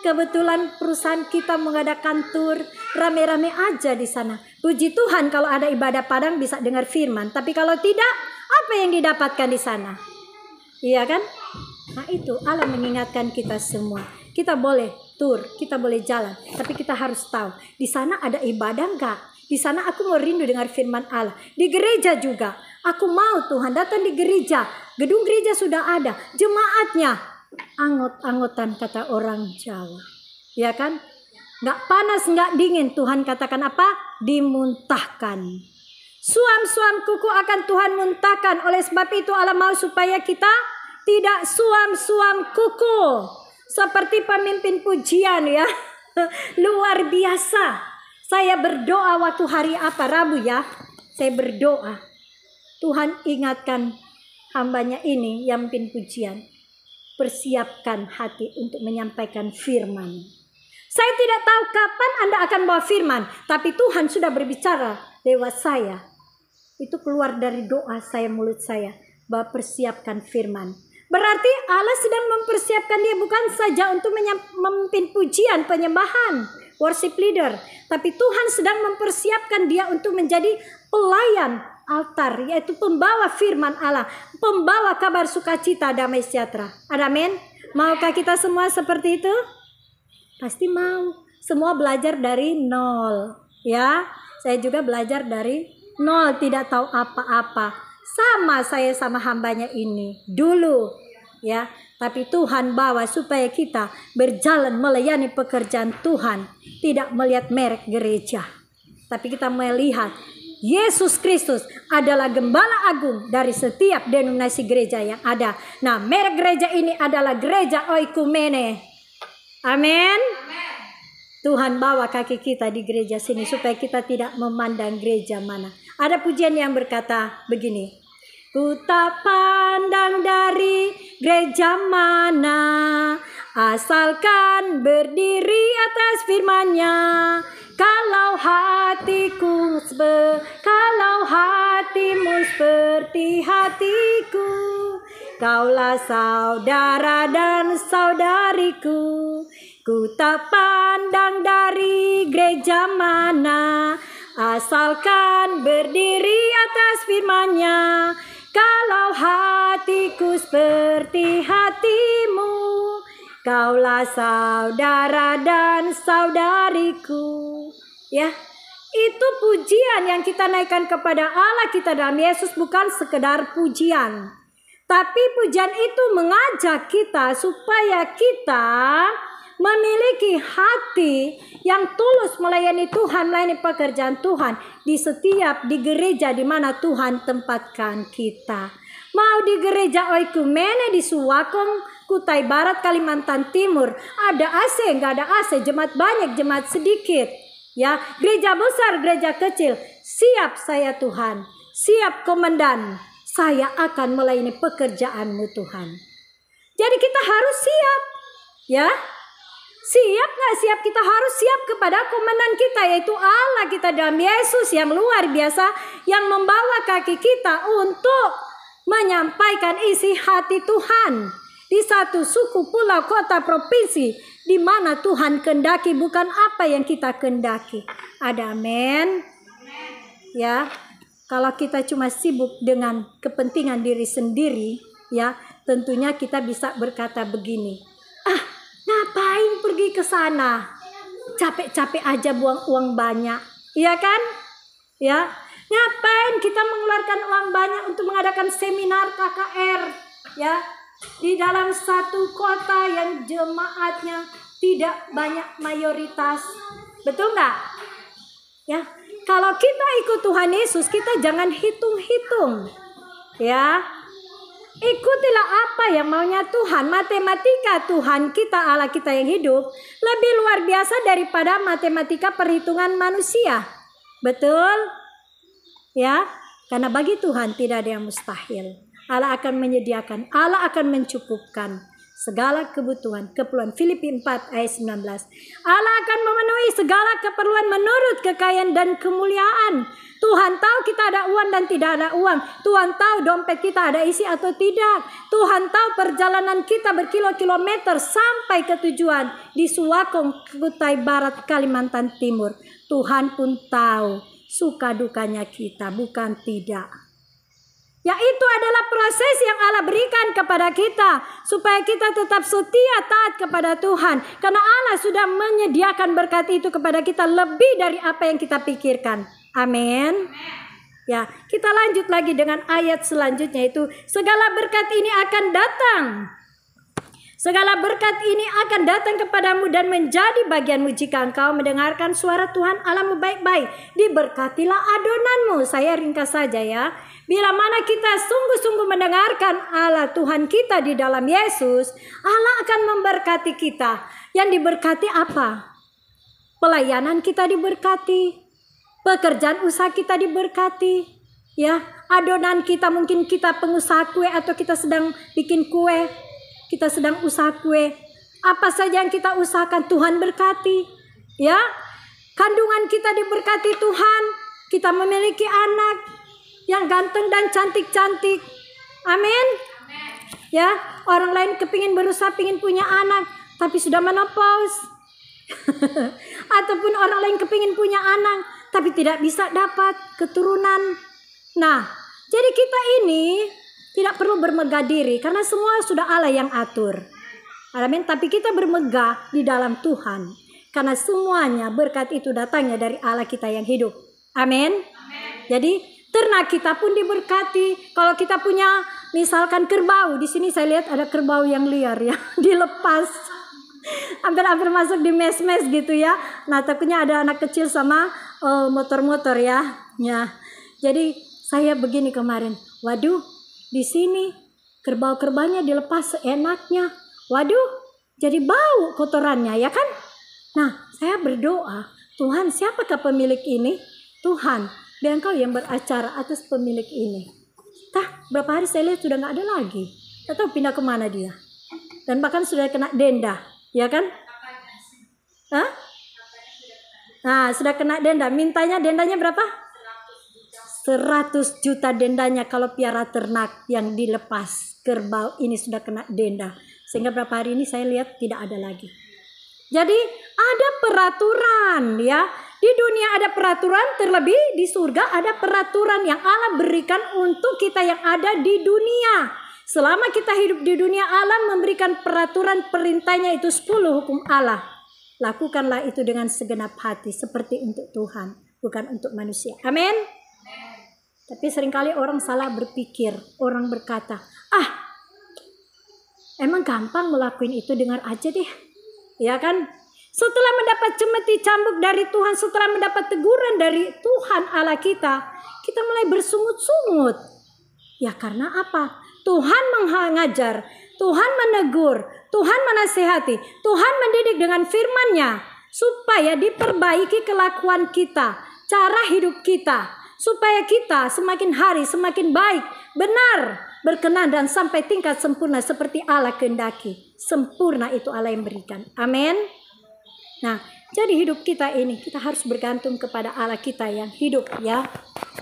Kebetulan perusahaan kita mengadakan tur, rame-rame aja di sana. Puji Tuhan kalau ada ibadah padang bisa dengar firman. Tapi kalau tidak, apa yang didapatkan di sana? Iya kan? Nah itu Allah mengingatkan kita semua. Kita boleh tur, kita boleh jalan, tapi kita harus tahu di sana ada ibadah enggak? Di sana aku mau rindu dengar firman Allah. Di gereja juga, aku mau Tuhan datang di gereja. Gedung gereja sudah ada, jemaatnya anggot-anggotan kata orang Jawa, ya kan? Enggak panas, enggak dingin. Tuhan katakan apa? Dimuntahkan. Suam-suam kuku akan Tuhan muntahkan. Oleh sebab itu Allah mau supaya kita tidak suam-suam kuku. Seperti pemimpin pujian ya. Luar biasa. Saya berdoa waktu hari apa? Rabu ya. Saya berdoa. Tuhan ingatkan hambanya ini yang memimpin pujian. Persiapkan hati untuk menyampaikan firman. Saya tidak tahu kapan Anda akan bawa firman. Tapi Tuhan sudah berbicara lewat saya. Itu keluar dari doa saya, mulut saya. Bahwa persiapkan firman. Berarti Allah sedang mempersiapkan dia bukan saja untuk memimpin pujian penyembahan, worship leader, tapi Tuhan sedang mempersiapkan dia untuk menjadi pelayan altar, yaitu pembawa firman Allah, pembawa kabar sukacita, damai sejahtera. Amin. Maukah kita semua seperti itu? Pasti mau. Semua belajar dari nol, ya. Saya juga belajar dari nol, tidak tahu apa-apa. Sama saya sama hambanya ini dulu, ya. Tapi Tuhan bawa supaya kita berjalan melayani pekerjaan Tuhan, tidak melihat merek gereja, tapi kita melihat Yesus Kristus adalah gembala agung dari setiap denominasi gereja yang ada. Nah, merek gereja ini adalah gereja oikumene. Amin. Tuhan bawa kaki kita di gereja sini supaya kita tidak memandang gereja mana. Ada pujian yang berkata begini. Ku tak pandang dari gereja mana, asalkan berdiri atas firman-Nya. Kalau hatimu seperti hatiku, kaulah saudara dan saudariku. Ku tak pandang dari gereja mana, asalkan berdiri atas firman-Nya. Kalau hatiku seperti hatimu, kaulah saudara dan saudariku. Ya, itu pujian yang kita naikkan kepada Allah kita dalam Yesus, bukan sekedar pujian. Tapi pujian itu mengajak kita supaya kita memiliki hati yang tulus melayani Tuhan, melayani pekerjaan Tuhan di gereja di mana Tuhan tempatkan kita. Mau di gereja oikumene di Suwakong, Kutai Barat, Kalimantan Timur, ada AC, nggak ada AC, jemaat banyak, jemaat sedikit, ya, gereja besar, gereja kecil, siap saya Tuhan, siap komandan, saya akan melayani pekerjaan-Mu Tuhan. Jadi kita harus siap, ya. Siap nggak siap? Kita harus siap kepada komandan kita, yaitu Allah kita dalam Yesus yang luar biasa, yang membawa kaki kita untuk menyampaikan isi hati Tuhan di satu suku, pulau, kota, provinsi di mana Tuhan kehendaki, bukan apa yang kita kehendaki. Ada amin. Ya, kalau kita cuma sibuk dengan kepentingan diri sendiri, ya, tentunya kita bisa berkata begini. Ngapain pergi ke sana? Capek-capek aja buang uang banyak. Iya kan? Ya. Ngapain kita mengeluarkan uang banyak untuk mengadakan seminar KKR, ya, di dalam satu kota yang jemaatnya tidak banyak mayoritas. Betul nggak? Ya. Kalau kita ikut Tuhan Yesus, kita jangan hitung-hitung. Ya. Ikutilah apa yang maunya Tuhan. Matematika Tuhan kita, Allah kita yang hidup, lebih luar biasa daripada matematika perhitungan manusia. Betul? Ya, karena bagi Tuhan tidak ada yang mustahil. Allah akan menyediakan, Allah akan mencukupkan segala kebutuhan, keperluan. Filipi 4 ayat 19. Allah akan memenuhi segala keperluan menurut kekayaan dan kemuliaan. Tuhan tahu kita ada uang dan tidak ada uang. Tuhan tahu dompet kita ada isi atau tidak. Tuhan tahu perjalanan kita berkilo-kilometer sampai ke tujuan di Suwakong, Kutai Barat, Kalimantan Timur. Tuhan pun tahu suka dukanya kita, bukan tidak. Ya, itu adalah proses yang Allah berikan kepada kita supaya kita tetap setia taat kepada Tuhan. Karena Allah sudah menyediakan berkat itu kepada kita lebih dari apa yang kita pikirkan. Amin. Ya, kita lanjut lagi dengan ayat selanjutnya, itu segala berkat ini akan datang. Segala berkat ini akan datang kepadamu dan menjadi bagianmu jika engkau mendengarkan suara Tuhan Allahmu baik-baik. Diberkatilah adonanmu. Saya ringkas saja ya. Bila mana kita sungguh-sungguh mendengarkan Allah Tuhan kita di dalam Yesus, Allah akan memberkati kita. Yang diberkati apa? Pelayanan kita diberkati. Pekerjaan usaha kita diberkati, ya. Adonan kita, mungkin kita pengusaha kue atau kita sedang bikin kue, kita sedang usaha kue. Apa saja yang kita usahakan Tuhan berkati, ya. Kandungan kita diberkati Tuhan. Kita memiliki anak yang ganteng dan cantik-cantik. Amin. Ya, orang lain kepingin berusaha, pingin punya anak, tapi sudah menopause. Ataupun orang lain kepingin punya anak, tapi tidak bisa dapat keturunan. Nah, jadi kita ini tidak perlu bermegah diri, karena semua sudah Allah yang atur. Amin. Tapi kita bermegah di dalam Tuhan, karena semuanya berkat itu datangnya dari Allah kita yang hidup. Amin. Jadi ternak kita pun diberkati. Kalau kita punya misalkan kerbau, di sini saya lihat ada kerbau yang liar ya, dilepas. Hampir-hampir masuk di mes-mes gitu ya. Nah, takutnya ada anak kecil sama motor-motor ya. Ya. Jadi saya begini kemarin. Waduh, di sini kerbau-kerbaunya dilepas seenaknya. Waduh, jadi bau kotorannya ya kan? Nah, saya berdoa, Tuhan, siapakah pemilik ini? Tuhan, biar Engkau yang beracara atas pemilik ini. Berapa hari saya lihat sudah nggak ada lagi. Tidak tahu pindah kemana dia. Dan bahkan sudah kena denda, ya kan? Nah, sudah kena denda. Dendanya berapa? 100 juta dendanya kalau piara ternak yang dilepas. Kerbau ini sudah kena denda. Sehingga berapa hari ini saya lihat tidak ada lagi. Jadi ada peraturan ya. Di dunia ada peraturan, terlebih di surga ada peraturan yang Allah berikan untuk kita yang ada di dunia. Selama kita hidup di dunia, Allah memberikan peraturan, perintahnya itu 10 hukum Allah. Lakukanlah itu dengan segenap hati seperti untuk Tuhan, bukan untuk manusia. Amin. Tapi seringkali orang salah berpikir, orang berkata, emang gampang ngelakuin itu, dengar aja deh. Ya kan? Setelah mendapat cemeti cambuk dari Tuhan, setelah mendapat teguran dari Tuhan Allah kita mulai bersungut-sungut. Ya karena apa? Tuhan mengajar, Tuhan menegur, Tuhan menasihati, Tuhan mendidik dengan firman-Nya supaya diperbaiki kelakuan kita, cara hidup kita, supaya kita semakin hari semakin baik, benar, berkenan dan sampai tingkat sempurna seperti Allah kehendaki. Sempurna itu Allah yang berikan. Amin. Nah, jadi hidup kita ini kita harus bergantung kepada Allah kita yang hidup ya.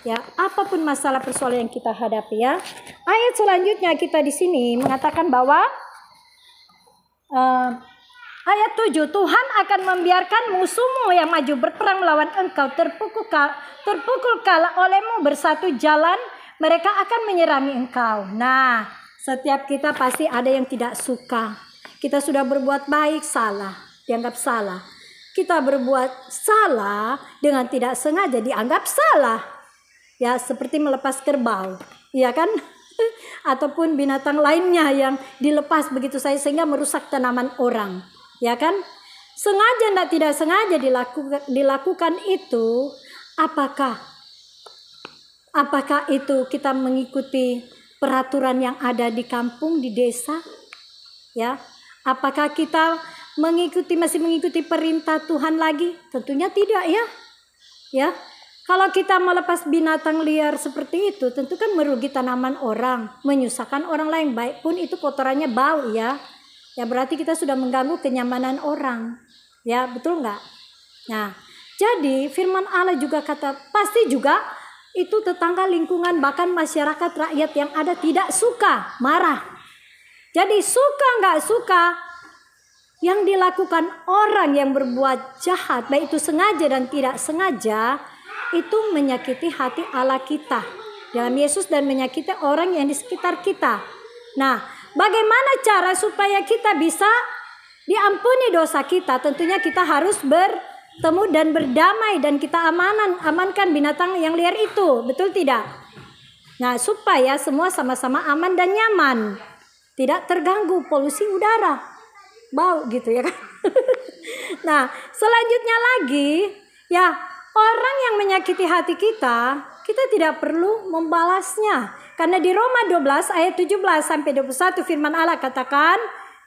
Ya, apapun masalah persoalan yang kita hadapi ya. Ayat selanjutnya kita di sini mengatakan bahwa ayat 7, Tuhan akan membiarkan musuhmu yang maju berperang melawan engkau terpukul kalah olehmu bersatu jalan, mereka akan menyerangi engkau. Nah, setiap kita pasti ada yang tidak suka. Kita sudah berbuat baik, salah, dianggap salah. Kita berbuat salah dengan tidak sengaja dianggap salah. Ya, seperti melepas kerbau, ya kan? Ataupun binatang lainnya yang dilepas begitu saja sehingga merusak tanaman orang, ya kan? Sengaja dan tidak sengaja dilakukan itu, apakah itu kita mengikuti peraturan yang ada di kampung, di desa? Ya, apakah kita masih mengikuti perintah Tuhan lagi? Tentunya tidak ya. Ya. Kalau kita melepas binatang liar seperti itu, tentu kan merugi tanaman orang, menyusahkan orang lain, baik pun itu kotorannya bau ya. Ya berarti kita sudah mengganggu kenyamanan orang. Ya, betul nggak? Nah, jadi firman Allah juga kata, pasti juga itu tetangga, lingkungan, bahkan masyarakat rakyat yang ada tidak suka, marah. Jadi suka nggak suka, yang dilakukan orang yang berbuat jahat, baik itu sengaja dan tidak sengaja, itu menyakiti hati Allah kita dalam Yesus dan menyakiti orang yang di sekitar kita. Nah, bagaimana cara supaya kita bisa diampuni dosa kita? Tentunya kita harus bertemu dan berdamai dan kita amankan binatang yang liar itu, betul tidak? Nah, supaya semua sama-sama aman dan nyaman, tidak terganggu polusi udara, bau gitu ya kan? Nah, selanjutnya lagi ya, orang yang menyakiti hati kita tidak perlu membalasnya. Karena di Roma 12 ayat 17 sampai 21 firman Allah katakan,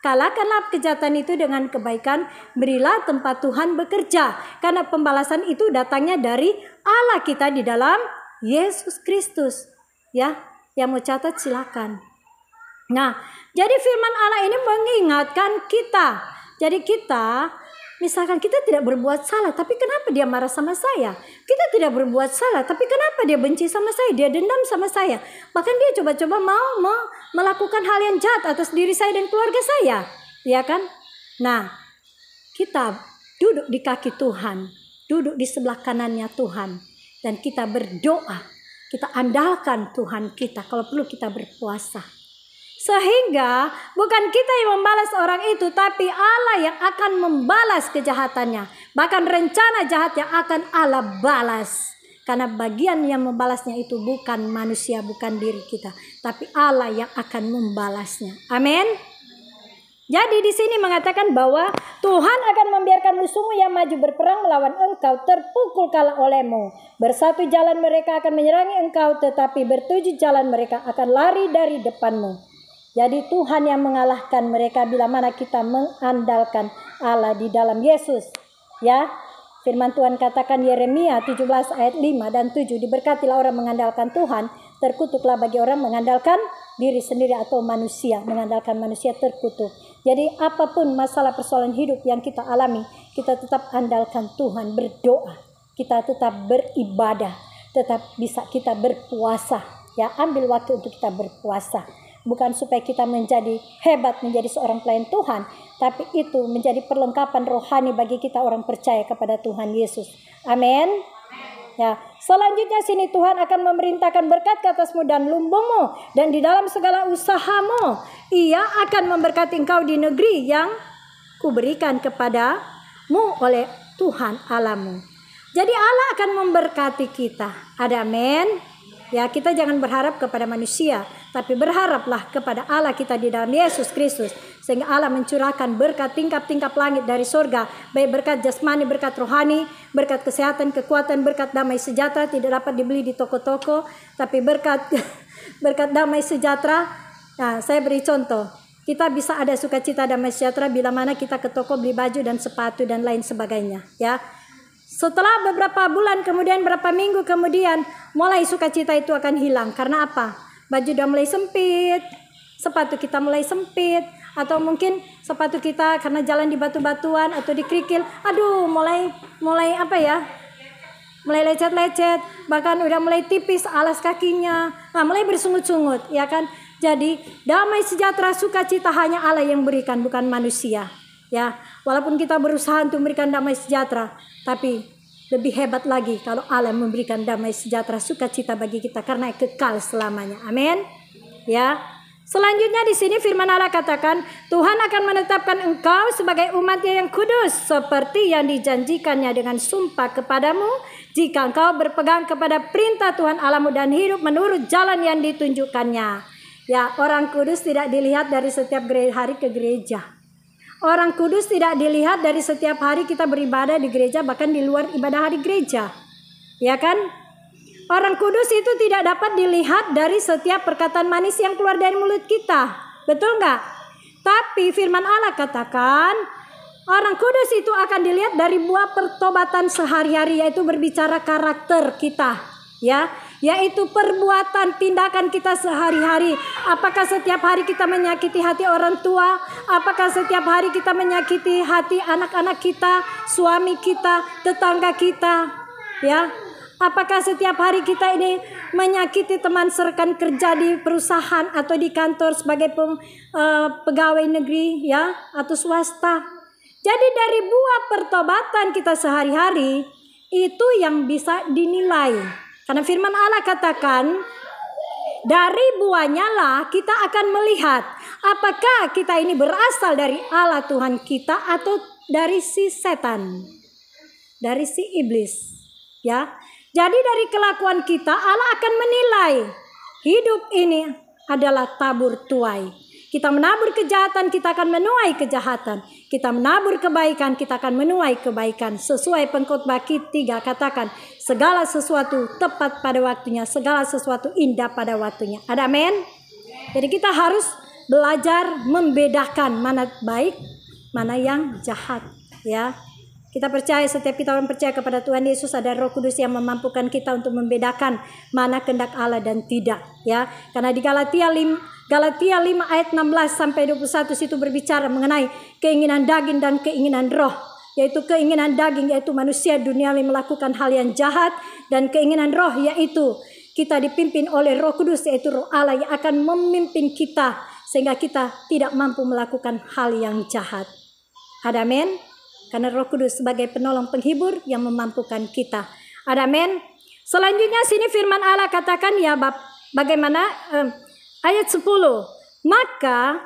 kalahkanlah kejahatan itu dengan kebaikan, berilah tempat Tuhan bekerja. Karena pembalasan itu datangnya dari Allah kita di dalam Yesus Kristus. Ya, yang mau catat silakan. Nah, jadi firman Allah ini mengingatkan kita. Jadi kita Misalkan kita tidak berbuat salah, tapi kenapa dia marah sama saya? Kita tidak berbuat salah, tapi kenapa dia benci sama saya? Dia dendam sama saya. Bahkan dia coba-coba mau melakukan hal yang jahat atas diri saya dan keluarga saya. Ya kan? Nah, kita duduk di kaki Tuhan, duduk di sebelah kanannya Tuhan, dan kita berdoa. Kita andalkan Tuhan kita, kalau perlu kita berpuasa. Sehingga bukan kita yang membalas orang itu, tapi Allah yang akan membalas kejahatannya. Bahkan rencana jahat yang akan Allah balas. Karena bagian yang membalasnya itu bukan manusia, bukan diri kita, tapi Allah yang akan membalasnya. Amin. Jadi di sini mengatakan bahwa Tuhan akan membiarkan musuhmu yang maju berperang melawan engkau terpukul kalah olehmu. Bersatu jalan mereka akan menyerangi engkau, tetapi bertujuh jalan mereka akan lari dari depanmu. Jadi Tuhan yang mengalahkan mereka bila mana kita mengandalkan Allah di dalam Yesus. Ya, firman Tuhan katakan Yeremia 17 ayat 5 dan 7. Diberkatilah orang mengandalkan Tuhan, terkutuklah bagi orang mengandalkan diri sendiri atau manusia. Mengandalkan manusia terkutuk. Jadi apapun masalah persoalan hidup yang kita alami, kita tetap andalkan Tuhan, berdoa. Kita tetap beribadah, tetap bisa kita berpuasa. Ya, ambil waktu untuk kita berpuasa. Bukan supaya kita menjadi hebat, menjadi seorang pelayan Tuhan, tapi itu menjadi perlengkapan rohani bagi kita orang percaya kepada Tuhan Yesus. Amin. Ya, selanjutnya sini Tuhan akan memerintahkan berkat ke atasmu dan lumbungmu, dan di dalam segala usahamu Ia akan memberkati engkau di negeri yang kuberikan kepadamu oleh Tuhan Allahmu. Jadi Allah akan memberkati kita. Ada amin. Ya, kita jangan berharap kepada manusia, tapi berharaplah kepada Allah kita di dalam Yesus Kristus, sehingga Allah mencurahkan berkat tingkap-tingkap langit dari surga, baik berkat jasmani, berkat rohani, berkat kesehatan, kekuatan, berkat damai sejahtera, tidak dapat dibeli di toko-toko, tapi berkat damai sejahtera. Nah, saya beri contoh, kita bisa ada sukacita damai sejahtera bila mana kita ke toko beli baju dan sepatu dan lain sebagainya. Ya. Setelah beberapa bulan kemudian, berapa minggu kemudian, mulai sukacita itu akan hilang. Karena apa? Baju udah mulai sempit, sepatu kita mulai sempit, atau mungkin sepatu kita karena jalan di batu-batuan atau di kerikil, aduh mulai apa ya? Mulai lecet-lecet, bahkan udah mulai tipis alas kakinya. Nah, mulai bersungut-sungut, ya kan? Jadi damai sejahtera, sukacita hanya Allah yang berikan, bukan manusia. Ya, walaupun kita berusaha untuk memberikan damai sejahtera, tapi lebih hebat lagi kalau Allah memberikan damai sejahtera, sukacita bagi kita karena kekal selamanya. Amin. Ya. Selanjutnya di sini firman Allah katakan, Tuhan akan menetapkan engkau sebagai umat-Nya yang kudus, seperti yang dijanjikannya dengan sumpah kepadamu, jika engkau berpegang kepada perintah Tuhan Allahmu dan hidup menurut jalan yang ditunjukkannya. Ya, orang kudus tidak dilihat dari setiap hari ke gereja. Orang kudus tidak dilihat dari setiap hari kita beribadah di gereja, bahkan di luar ibadah hari gereja. Ya kan? Orang kudus itu tidak dapat dilihat dari setiap perkataan manis yang keluar dari mulut kita. Betul nggak? Tapi firman Allah katakan, orang kudus itu akan dilihat dari buah pertobatan sehari-hari, yaitu berbicara karakter kita. Ya, yaitu perbuatan tindakan kita sehari-hari. Apakah setiap hari kita menyakiti hati orang tua? Apakah setiap hari kita menyakiti hati anak-anak kita, suami kita, tetangga kita? Ya, apakah setiap hari kita ini menyakiti teman rekan kerja di perusahaan atau di kantor sebagai pegawai negeri, ya, atau swasta? Jadi dari buah pertobatan kita sehari-hari itu yang bisa dinilai. Karena firman Allah katakan, dari buahnya lah kita akan melihat apakah kita ini berasal dari Allah Tuhan kita atau dari si setan, dari si iblis. Ya, jadi dari kelakuan kita Allah akan menilai hidup ini adalah tabur tuai. Kita menabur kejahatan, kita akan menuai kejahatan. Kita menabur kebaikan, kita akan menuai kebaikan. Sesuai Pengkhotbah 3 katakan, segala sesuatu tepat pada waktunya, segala sesuatu indah pada waktunya. Ada amin? Jadi kita harus belajar membedakan mana baik, mana yang jahat. Ya, kita percaya, setiap kita orang percaya kepada Tuhan Yesus, ada Roh Kudus yang memampukan kita untuk membedakan mana kehendak Allah dan tidak. Ya, karena di Galatia 5 ayat 16 sampai 21 situ berbicara mengenai keinginan daging dan keinginan roh. yaitu keinginan daging, yaitu manusia duniawi melakukan hal yang jahat, dan keinginan roh, yaitu kita dipimpin oleh Roh Kudus, yaitu Roh Allah yang akan memimpin kita sehingga kita tidak mampu melakukan hal yang jahat. Amin. Karena Roh Kudus sebagai penolong penghibur yang memampukan kita. Amin. Selanjutnya sini firman Allah katakan ya bagaimana ayat 10. Maka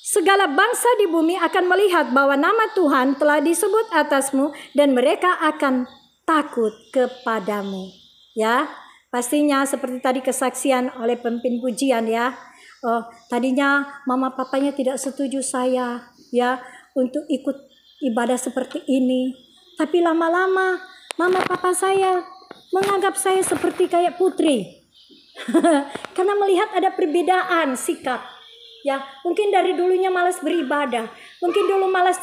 segala bangsa di bumi akan melihat bahwa nama Tuhan telah disebut atasmu dan mereka akan takut kepadamu. Ya, pastinya seperti tadi kesaksian oleh pemimpin pujian ya. Tadinya mama papanya tidak setuju saya ya untuk ikut ibadah seperti ini. Tapi lama-lama mama papa saya menganggap saya seperti kayak putri. Karena melihat ada perbedaan sikap. Ya, mungkin dari dulunya malas beribadah, mungkin dulu malas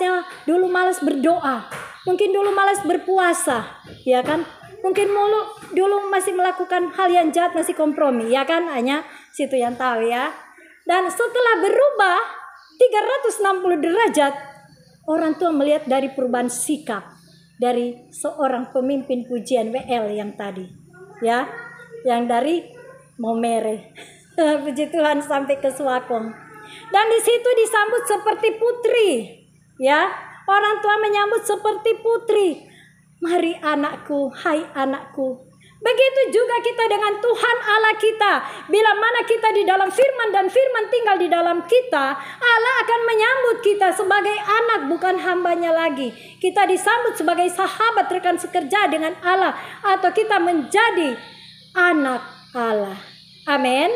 berdoa, mungkin dulu malas berpuasa, ya kan? Mungkin dulu masih melakukan hal yang jahat, masih kompromi, ya kan? Hanya situ yang tahu ya. Dan setelah berubah 360 derajat, orang tua melihat dari perubahan sikap dari seorang pemimpin pujian WL yang tadi, ya, yang dari Momere, puji Tuhan sampai ke Swakong. Dan di situ disambut seperti putri, ya. Orang tua menyambut seperti putri. Mari anakku, hai anakku. Begitu juga kita dengan Tuhan Allah kita. Bila mana kita di dalam firman dan firman tinggal di dalam kita, Allah akan menyambut kita sebagai anak, bukan hambanya lagi. Kita disambut sebagai sahabat, rekan sekerja dengan Allah, atau kita menjadi anak Allah. Amin.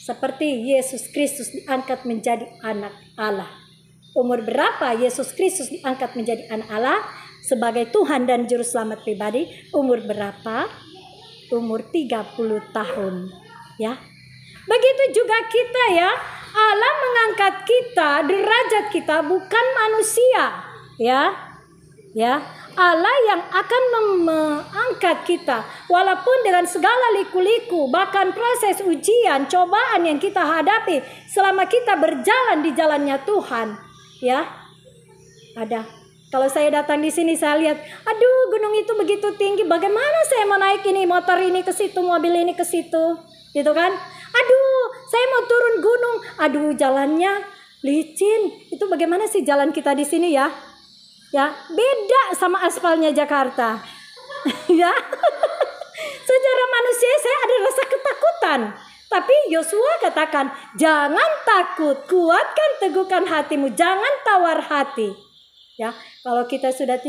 Seperti Yesus Kristus diangkat menjadi anak Allah. Umur berapa Yesus Kristus diangkat menjadi anak Allah sebagai Tuhan dan Juru Selamat pribadi? Umur berapa? Umur 30 tahun. Ya. Begitu juga kita ya. Allah mengangkat kita, derajat kita bukan manusia. Ya. Ya. Allah yang akan mengangkat kita walaupun dengan segala liku-liku, bahkan proses ujian, cobaan yang kita hadapi selama kita berjalan di jalannya Tuhan, ya. Ada. Kalau saya datang di sini saya lihat, aduh gunung itu begitu tinggi, bagaimana saya mau naik ini, motor ini ke situ, mobil ini ke situ, gitu kan? Aduh, saya mau turun gunung, aduh jalannya licin. Itu bagaimana sih jalan kita di sini ya? Ya, beda sama aspalnya Jakarta. Ya. Secara manusia saya ada rasa ketakutan. Tapi Yosua katakan, jangan takut, kuatkan teguhkan hatimu, jangan tawar hati. Ya, kalau kita sudah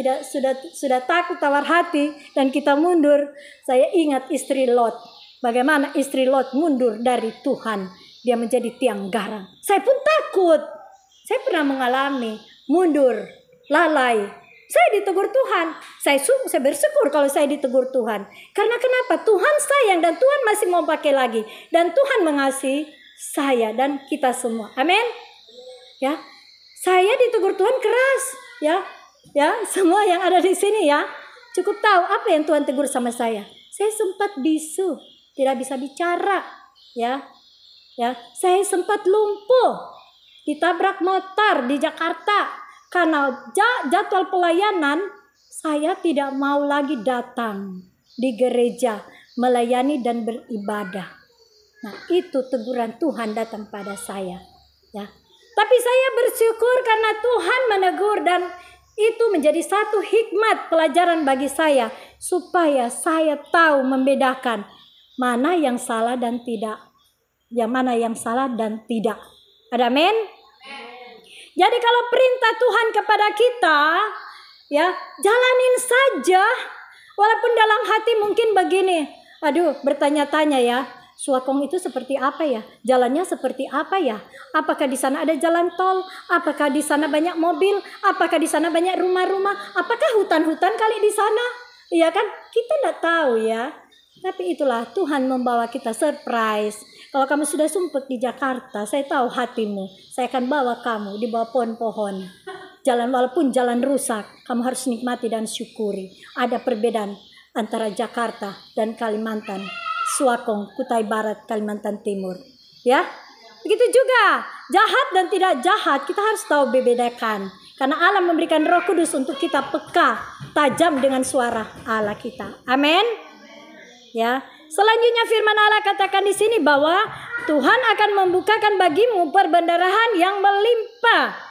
takut tawar hati dan kita mundur, saya ingat istri Lot. Bagaimana istri Lot mundur dari Tuhan, dia menjadi tiang garang. Saya pun takut. Saya pernah mengalami mundur, lalai. Saya ditegur Tuhan. Saya bersyukur kalau saya ditegur Tuhan. Karena kenapa? Tuhan sayang dan Tuhan masih mau pakai lagi. Dan Tuhan mengasihi saya dan kita semua. Amin. Ya. Saya ditegur Tuhan keras, ya. Ya, semua yang ada di sini ya. Cukup tahu apa yang Tuhan tegur sama saya. Saya sempat bisu, tidak bisa bicara, ya. Ya, saya sempat lumpuh. Ditabrak motor di Jakarta. Karena jadwal pelayanan, saya tidak mau lagi datang di gereja melayani dan beribadah. Nah, itu teguran Tuhan datang pada saya. Ya. Tapi saya bersyukur karena Tuhan menegur dan itu menjadi satu hikmat pelajaran bagi saya. Supaya saya tahu membedakan mana yang salah dan tidak. Yang mana yang salah dan tidak. Amin. Jadi kalau perintah Tuhan kepada kita, ya jalanin saja. Walaupun dalam hati mungkin begini, aduh bertanya-tanya ya, Swakong itu seperti apa ya? Jalannya seperti apa ya? Apakah di sana ada jalan tol? Apakah di sana banyak mobil? Apakah di sana banyak rumah-rumah? Apakah hutan-hutan kali di sana? Iya kan? Kita tidak tahu ya. Tapi itulah Tuhan membawa kita surprise. Kalau kamu sudah sumpah di Jakarta, saya tahu hatimu. Saya akan bawa kamu di bawah pohon-pohon. Jalan walaupun jalan rusak, kamu harus nikmati dan syukuri. Ada perbedaan antara Jakarta dan Kalimantan. Swakong, Kutai Barat, Kalimantan Timur. Ya, begitu juga jahat dan tidak jahat kita harus tahu bedakan. Karena Allah memberikan Roh Kudus untuk kita peka, tajam dengan suara Allah kita. Amin. Ya. Selanjutnya firman Allah katakan di sini bahwa Tuhan akan membukakan bagimu perbendarahan yang melimpah.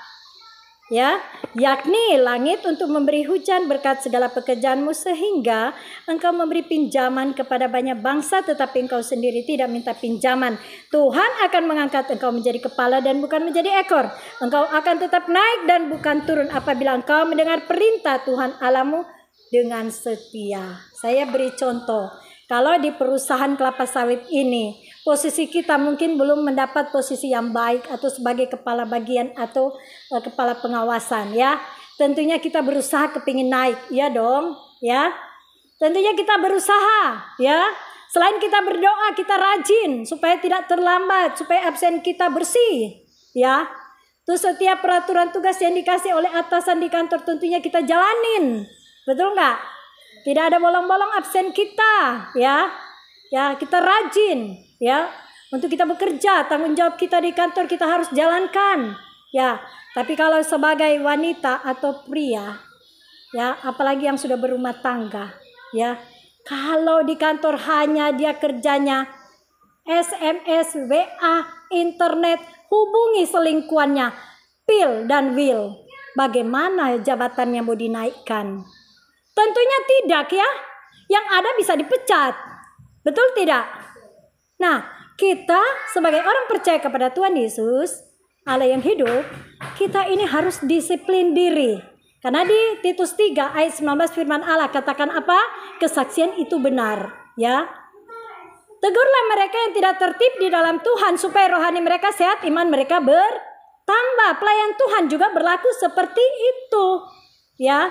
Ya, yakni langit untuk memberi hujan berkat segala pekerjaanmu sehingga engkau memberi pinjaman kepada banyak bangsa tetapi engkau sendiri tidak minta pinjaman. Tuhan akan mengangkat engkau menjadi kepala dan bukan menjadi ekor. Engkau akan tetap naik dan bukan turun apabila engkau mendengar perintah Tuhan Allahmu dengan setia. Saya beri contoh. Kalau di perusahaan kelapa sawit ini, posisi kita mungkin belum mendapat posisi yang baik atau sebagai kepala bagian atau kepala pengawasan, ya. Tentunya kita berusaha kepingin naik, ya dong, ya. Tentunya kita berusaha, ya. Selain kita berdoa, kita rajin supaya tidak terlambat, supaya absen kita bersih, ya. Terus setiap peraturan tugas yang dikasih oleh atasan di kantor tentunya kita jalanin, betul nggak? Tidak ada bolong-bolong absen kita, ya. Ya, kita rajin, ya. Untuk kita bekerja, tanggung jawab kita di kantor kita harus jalankan, ya. Tapi kalau sebagai wanita atau pria, ya, apalagi yang sudah berumah tangga, ya. Kalau di kantor hanya dia kerjanya SMS, WA, internet, hubungi selingkuhannya, pil dan will. Bagaimana jabatannya mau dinaikkan? Tentunya tidak, ya. Yang ada bisa dipecat. Betul tidak? Nah, kita sebagai orang percaya kepada Tuhan Yesus, Allah yang hidup, kita ini harus disiplin diri. Karena di Titus 3 ayat 19 firman Allah katakan apa? Kesaksian itu benar, ya. Tegurlah mereka yang tidak tertib di dalam Tuhan supaya rohani mereka sehat, iman mereka bertambah. Pelayan Tuhan juga berlaku seperti itu, ya.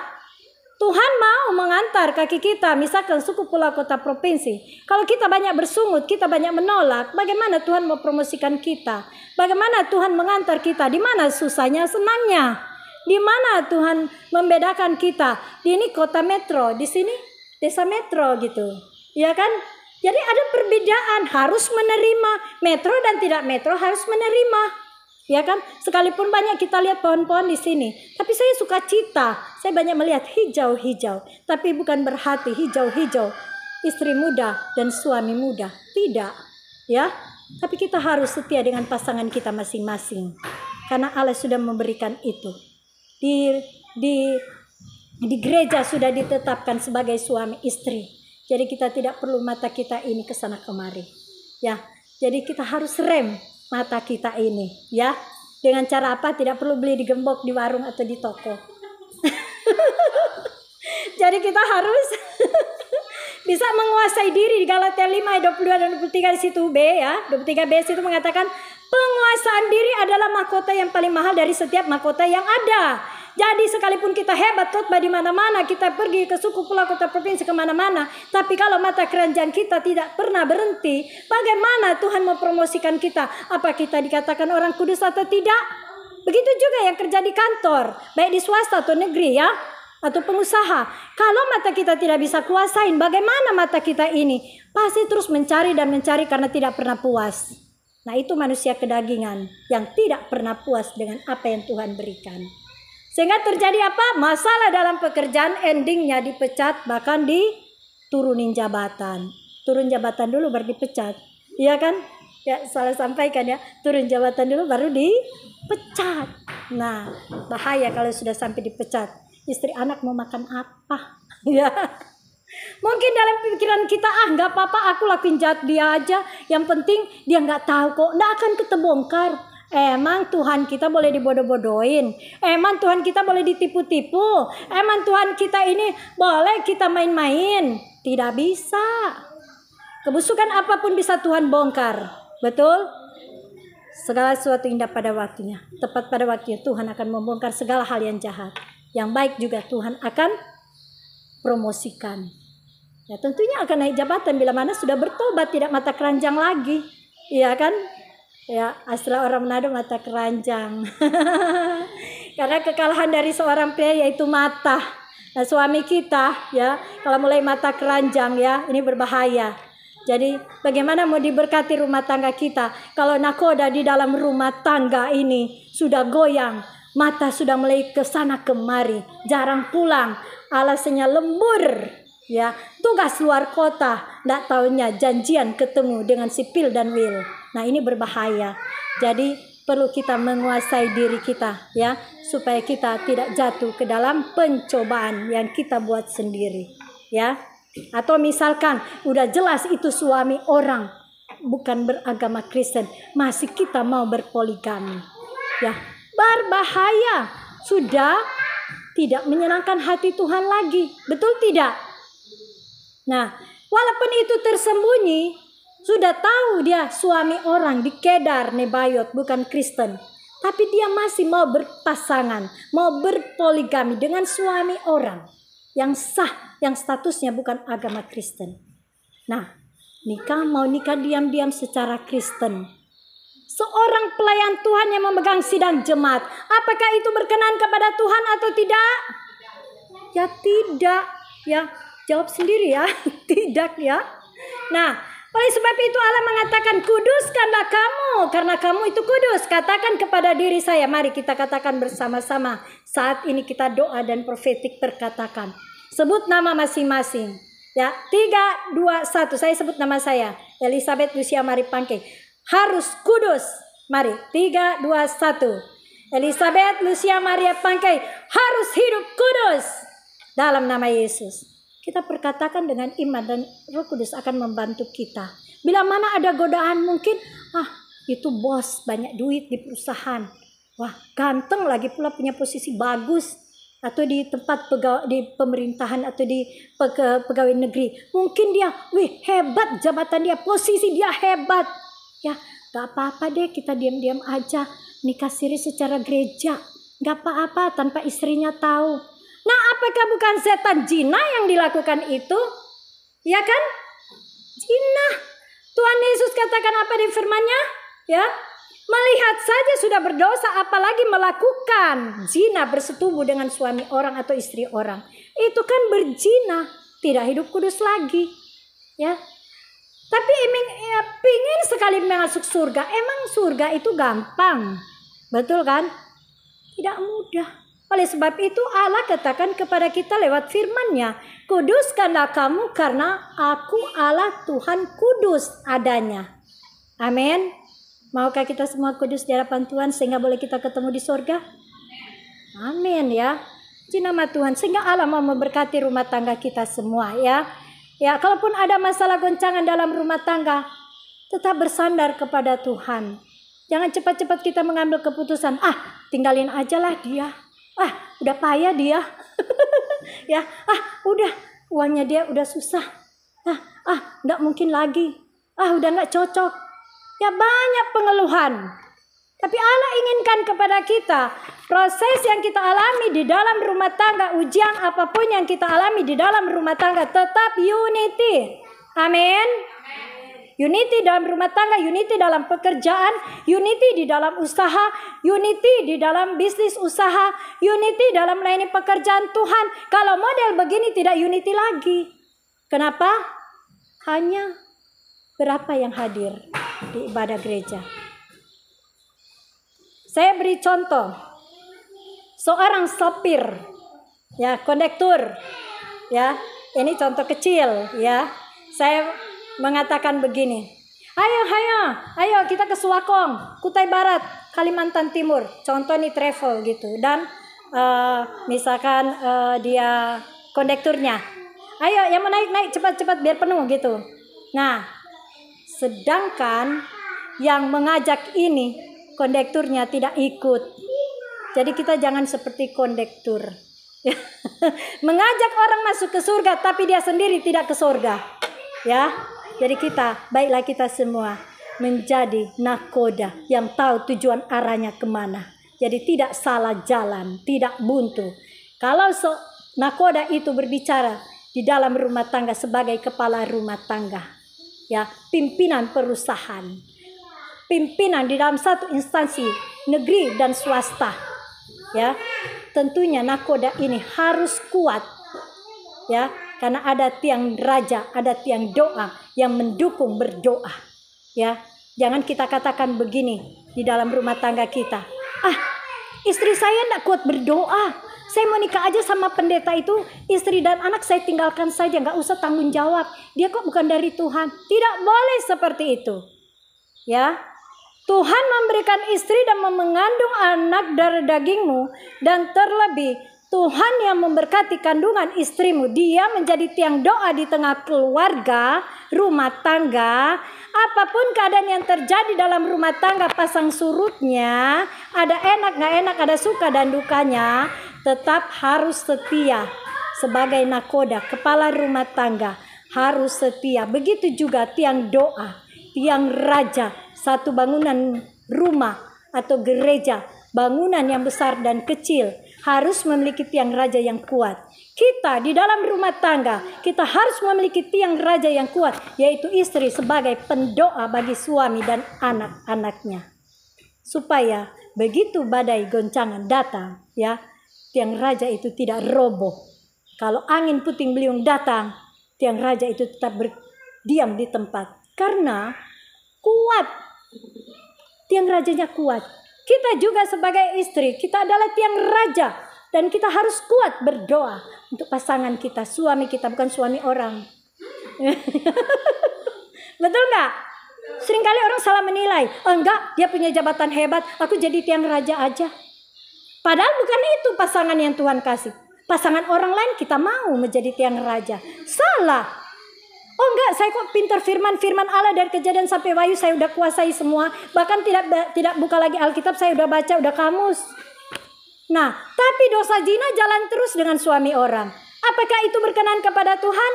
Tuhan mau mengantar kaki kita, misalkan suku, pulau, kota, provinsi. Kalau kita banyak bersungut, kita banyak menolak, bagaimana Tuhan mau promosikan kita? Bagaimana Tuhan mengantar kita? Di mana susahnya, senangnya? Di mana Tuhan membedakan kita? Di ini kota metro, di sini desa metro gitu. Ya kan? Jadi ada perbedaan, harus menerima. Metro dan tidak metro harus menerima. Ya kan, sekalipun banyak kita lihat pohon-pohon di sini, tapi saya suka cita. Saya banyak melihat hijau-hijau, tapi bukan berarti hijau-hijau istri muda dan suami muda, tidak, ya. Tapi kita harus setia dengan pasangan kita masing-masing, karena Allah sudah memberikan itu. Di gereja sudah ditetapkan sebagai suami istri, jadi kita tidak perlu mata kita ini ke sana kemari, ya. Jadi kita harus rem mata kita ini, ya. Dengan cara apa? Tidak perlu beli di gembok, di warung atau di toko. Jadi kita harus bisa menguasai diri. Di Galatia 5 ayat 22 dan 23 di situ B, ya. 23B situ mengatakan penguasaan diri adalah mahkota yang paling mahal dari setiap mahkota yang ada. Jadi sekalipun kita hebat khotbah di mana-mana, kita pergi ke suku, pulau, kota, provinsi, kemana-mana, tapi kalau mata keranjang kita tidak pernah berhenti, bagaimana Tuhan mempromosikan kita? Apa kita dikatakan orang kudus atau tidak? Begitu juga yang kerja di kantor, baik di swasta atau negeri, ya, atau pengusaha. Kalau mata kita tidak bisa kuasain, bagaimana mata kita ini? Pasti terus mencari dan mencari karena tidak pernah puas. Nah, itu manusia kedagingan yang tidak pernah puas dengan apa yang Tuhan berikan. Sehingga terjadi apa? Masalah dalam pekerjaan, endingnya dipecat, bahkan diturunin jabatan. Turun jabatan dulu baru dipecat. Iya kan? Ya, salah sampaikan ya. Turun jabatan dulu baru dipecat. Nah, bahaya kalau sudah sampai dipecat. Istri anak mau makan apa? Ya. Mungkin dalam pikiran kita, nggak apa-apa, aku lakuin jahat dia aja. Yang penting dia nggak tahu kok, nggak akan ketebongkar. Emang Tuhan kita boleh dibodoh-bodohin? Emang Tuhan kita boleh ditipu-tipu? Emang Tuhan kita ini boleh kita main-main? Tidak bisa. Kebusukan apapun bisa Tuhan bongkar. Betul? Segala sesuatu indah pada waktunya. Tepat pada waktunya Tuhan akan membongkar segala hal yang jahat. Yang baik juga Tuhan akan promosikan. Ya, tentunya akan naik jabatan bila mana sudah bertobat, tidak mata keranjang lagi. Iya kan? Ya, istilah orang Manado mata keranjang. Karena kekalahan dari seorang pria yaitu mata. Nah, suami kita, ya, kalau mulai mata keranjang, ya, ini berbahaya. Jadi bagaimana mau diberkati rumah tangga kita kalau nakoda di dalam rumah tangga ini sudah goyang, Mata sudah mulai ke sana kemari, jarang pulang, alasannya lembur, ya, tugas luar kota, nggak taunya janjian ketemu dengan si Phil dan Will. Nah, ini berbahaya. Jadi perlu kita menguasai diri kita, ya, supaya kita tidak jatuh ke dalam pencobaan yang kita buat sendiri, ya. Atau misalkan udah jelas itu suami orang bukan beragama Kristen, masih kita mau berpoligami, ya, berbahaya. Sudah tidak menyenangkan hati Tuhan lagi, betul tidak? Nah, walaupun itu tersembunyi, sudah tahu dia suami orang di Kedar Nebayot bukan Kristen, tapi dia masih mau berpasangan, mau berpoligami dengan suami orang yang sah, yang statusnya bukan agama Kristen. Nah, mau nikah diam-diam secara Kristen. Seorang pelayan Tuhan yang memegang sidang jemaat, apakah itu berkenan kepada Tuhan atau tidak? Ya tidak, ya, jawab sendiri ya. Tidak, ya. Nah, oleh sebab itu Allah mengatakan, kuduskanlah kamu karena kamu itu kudus. Katakan kepada diri saya, mari kita katakan bersama-sama. Saat ini kita doa dan profetik berkatakan. Sebut nama masing-masing. Ya, 3, 2, 1. Saya sebut nama saya, Elizabeth Lucia Mari Pangke. Harus kudus. Mari, 3, 2, 1. Elizabeth Lucia Maria Pangke harus hidup kudus dalam nama Yesus. Kita perkatakan dengan iman dan Roh Kudus akan membantu kita. Bila mana ada godaan mungkin, itu bos banyak duit di perusahaan. Wah, ganteng lagi pula punya posisi bagus. Atau di tempat di pemerintahan atau di pegawai negeri. Mungkin dia, hebat jabatan dia, posisi dia hebat. Ya, gak apa-apa deh kita diam-diam aja nikah siri secara gereja. Gak apa-apa tanpa istrinya tahu. Nah, apakah bukan setan zina yang dilakukan itu? Ya kan? Zina. Tuhan Yesus katakan apa di firman-Nya? Ya, melihat saja sudah berdosa, apalagi melakukan zina, bersetubuh dengan suami orang atau istri orang. Itu kan berzina, tidak hidup kudus lagi. Ya. Tapi pingin sekali masuk surga. Emang surga itu gampang? Betul kan? Tidak mudah. Oleh sebab itu Allah katakan kepada kita lewat firman-Nya, kuduskanlah kamu karena aku Allah Tuhan kudus adanya. Amin. Maukah kita semua kudus di hadapan Tuhan sehingga boleh kita ketemu di surga? Amin, ya. Di nama Tuhan, sehingga Allah mau memberkati rumah tangga kita semua, ya. Ya, kalaupun ada masalah goncangan dalam rumah tangga, tetap bersandar kepada Tuhan. Jangan cepat-cepat kita mengambil keputusan, tinggalin aja lah dia. Udah payah dia. Ya, udah uangnya dia udah susah. Nggak mungkin lagi. Udah nggak cocok. Ya, banyak pengeluhan. Tapi Allah inginkan kepada kita, proses yang kita alami di dalam rumah tangga, ujian apapun yang kita alami di dalam rumah tangga, tetap unity. Amin. Unity dalam rumah tangga, unity dalam pekerjaan, unity di dalam usaha, unity di dalam bisnis usaha, unity dalam melayani pekerjaan Tuhan. Kalau model begini tidak unity lagi. Kenapa? Hanya berapa yang hadir di ibadah gereja. Saya beri contoh. Seorang sopir, ya, kondektur, ya. Ini contoh kecil, ya. Saya mengatakan begini. Ayo kita ke Suakong, Kutai Barat, Kalimantan Timur. Contoh nih travel gitu. Dan misalkan dia kondekturnya. Ayo yang mau naik cepat-cepat biar penuh gitu. Nah, sedangkan yang mengajak ini kondekturnya tidak ikut. Jadi kita jangan seperti kondektur. Mengajak orang masuk ke surga tapi dia sendiri tidak ke surga. Ya. Jadi baiklah kita semua menjadi nakoda yang tahu tujuan arahnya kemana. Jadi tidak salah jalan, tidak buntu. Kalau nakoda itu berbicara di dalam rumah tangga sebagai kepala rumah tangga. Ya, pimpinan perusahaan. Pimpinan di dalam satu instansi negeri dan swasta, ya, tentunya nakoda ini harus kuat, ya, karena ada tiang raja, ada tiang doa yang mendukung berdoa, ya. Jangan kita katakan begini di dalam rumah tangga kita, Istri saya tidak kuat berdoa. Saya mau nikah aja sama pendeta itu, istri dan anak saya tinggalkan saja, nggak usah tanggung jawab. Dia kok bukan dari Tuhan. Tidak boleh seperti itu. Ya, Tuhan memberikan istri dan mengandung anak dari dagingmu, dan terlebih Tuhan yang memberkati kandungan istrimu. Dia menjadi tiang doa di tengah keluarga, rumah tangga. Apapun keadaan yang terjadi dalam rumah tangga, pasang surutnya, ada enak gak enak, ada suka dan dukanya, tetap harus setia sebagai nakoda, kepala rumah tangga, harus setia. Begitu juga tiang doa, tiang raja, satu bangunan rumah atau gereja, bangunan yang besar dan kecil, harus memiliki tiang raja yang kuat. Kita di dalam rumah tangga, kita harus memiliki tiang raja yang kuat, yaitu istri sebagai pendoa bagi suami dan anak-anaknya. Supaya begitu badai goncangan datang, ya, tiang raja itu tidak roboh. Kalau angin puting beliung datang, tiang raja itu tetap berdiam di tempat. Karena kuat, tiang rajanya kuat. Kita juga sebagai istri, kita adalah tiang raja. Dan kita harus kuat berdoa untuk pasangan kita, suami kita, bukan suami orang. Betul nggak? Seringkali orang salah menilai. Oh enggak, dia punya jabatan hebat, aku jadi tiang raja aja. Padahal bukan itu pasangan yang Tuhan kasih. Pasangan orang lain kita mau menjadi tiang raja. Salah. Oh enggak, saya kok pintar firman Allah dari Kejadian sampai Wahyu, saya udah kuasai semua. Bahkan tidak buka lagi Alkitab, saya udah baca, udah kamus. Nah, tapi dosa zina jalan terus dengan suami orang. Apakah itu berkenan kepada Tuhan?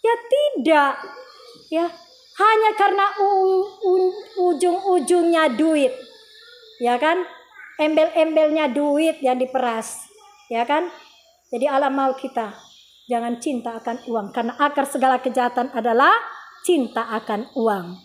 Ya tidak. Ya, hanya karena ujung-ujungnya duit. Ya kan? Embel-embelnya duit yang diperas. Ya kan? Jadi Allah mau kita jangan cinta akan uang, karena akar segala kejahatan adalah cinta akan uang.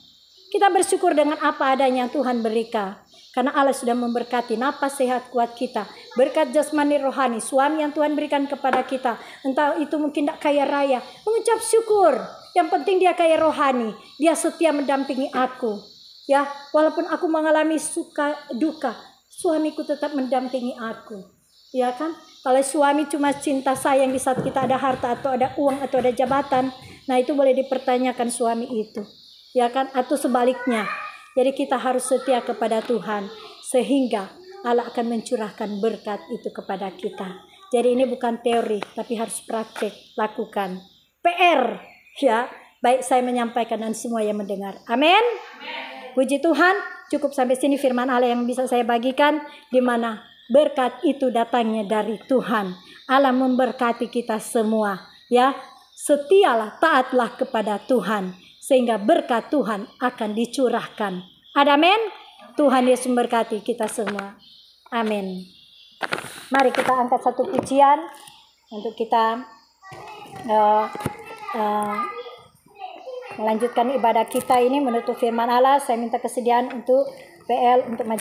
Kita bersyukur dengan apa adanya yang Tuhan berikan, karena Allah sudah memberkati napas sehat kuat kita, berkat jasmani rohani, suami yang Tuhan berikan kepada kita. Entah itu mungkin tidak kaya raya, mengucap syukur. Yang penting dia kaya rohani, dia setia mendampingi aku. Ya, walaupun aku mengalami suka duka, suamiku tetap mendampingi aku. Ya kan? Kalau suami cuma cinta sayang di saat kita ada harta atau ada uang atau ada jabatan, nah itu boleh dipertanyakan suami itu. Ya kan? Atau sebaliknya. Jadi kita harus setia kepada Tuhan, sehingga Allah akan mencurahkan berkat itu kepada kita. Jadi ini bukan teori, tapi harus praktik, lakukan. PR, ya. Baik saya menyampaikan dan semua yang mendengar. Amin. Puji Tuhan, cukup sampai sini firman Allah yang bisa saya bagikan, di mana berkat itu datangnya dari Tuhan. Allah memberkati kita semua, ya. Setialah, taatlah kepada Tuhan, sehingga berkat Tuhan akan dicurahkan. Amin. Tuhan Yesus memberkati kita semua. Amin. Mari kita angkat satu pujian untuk kita melanjutkan ibadah kita ini, menutup firman Allah. Saya minta kesediaan untuk PL untuk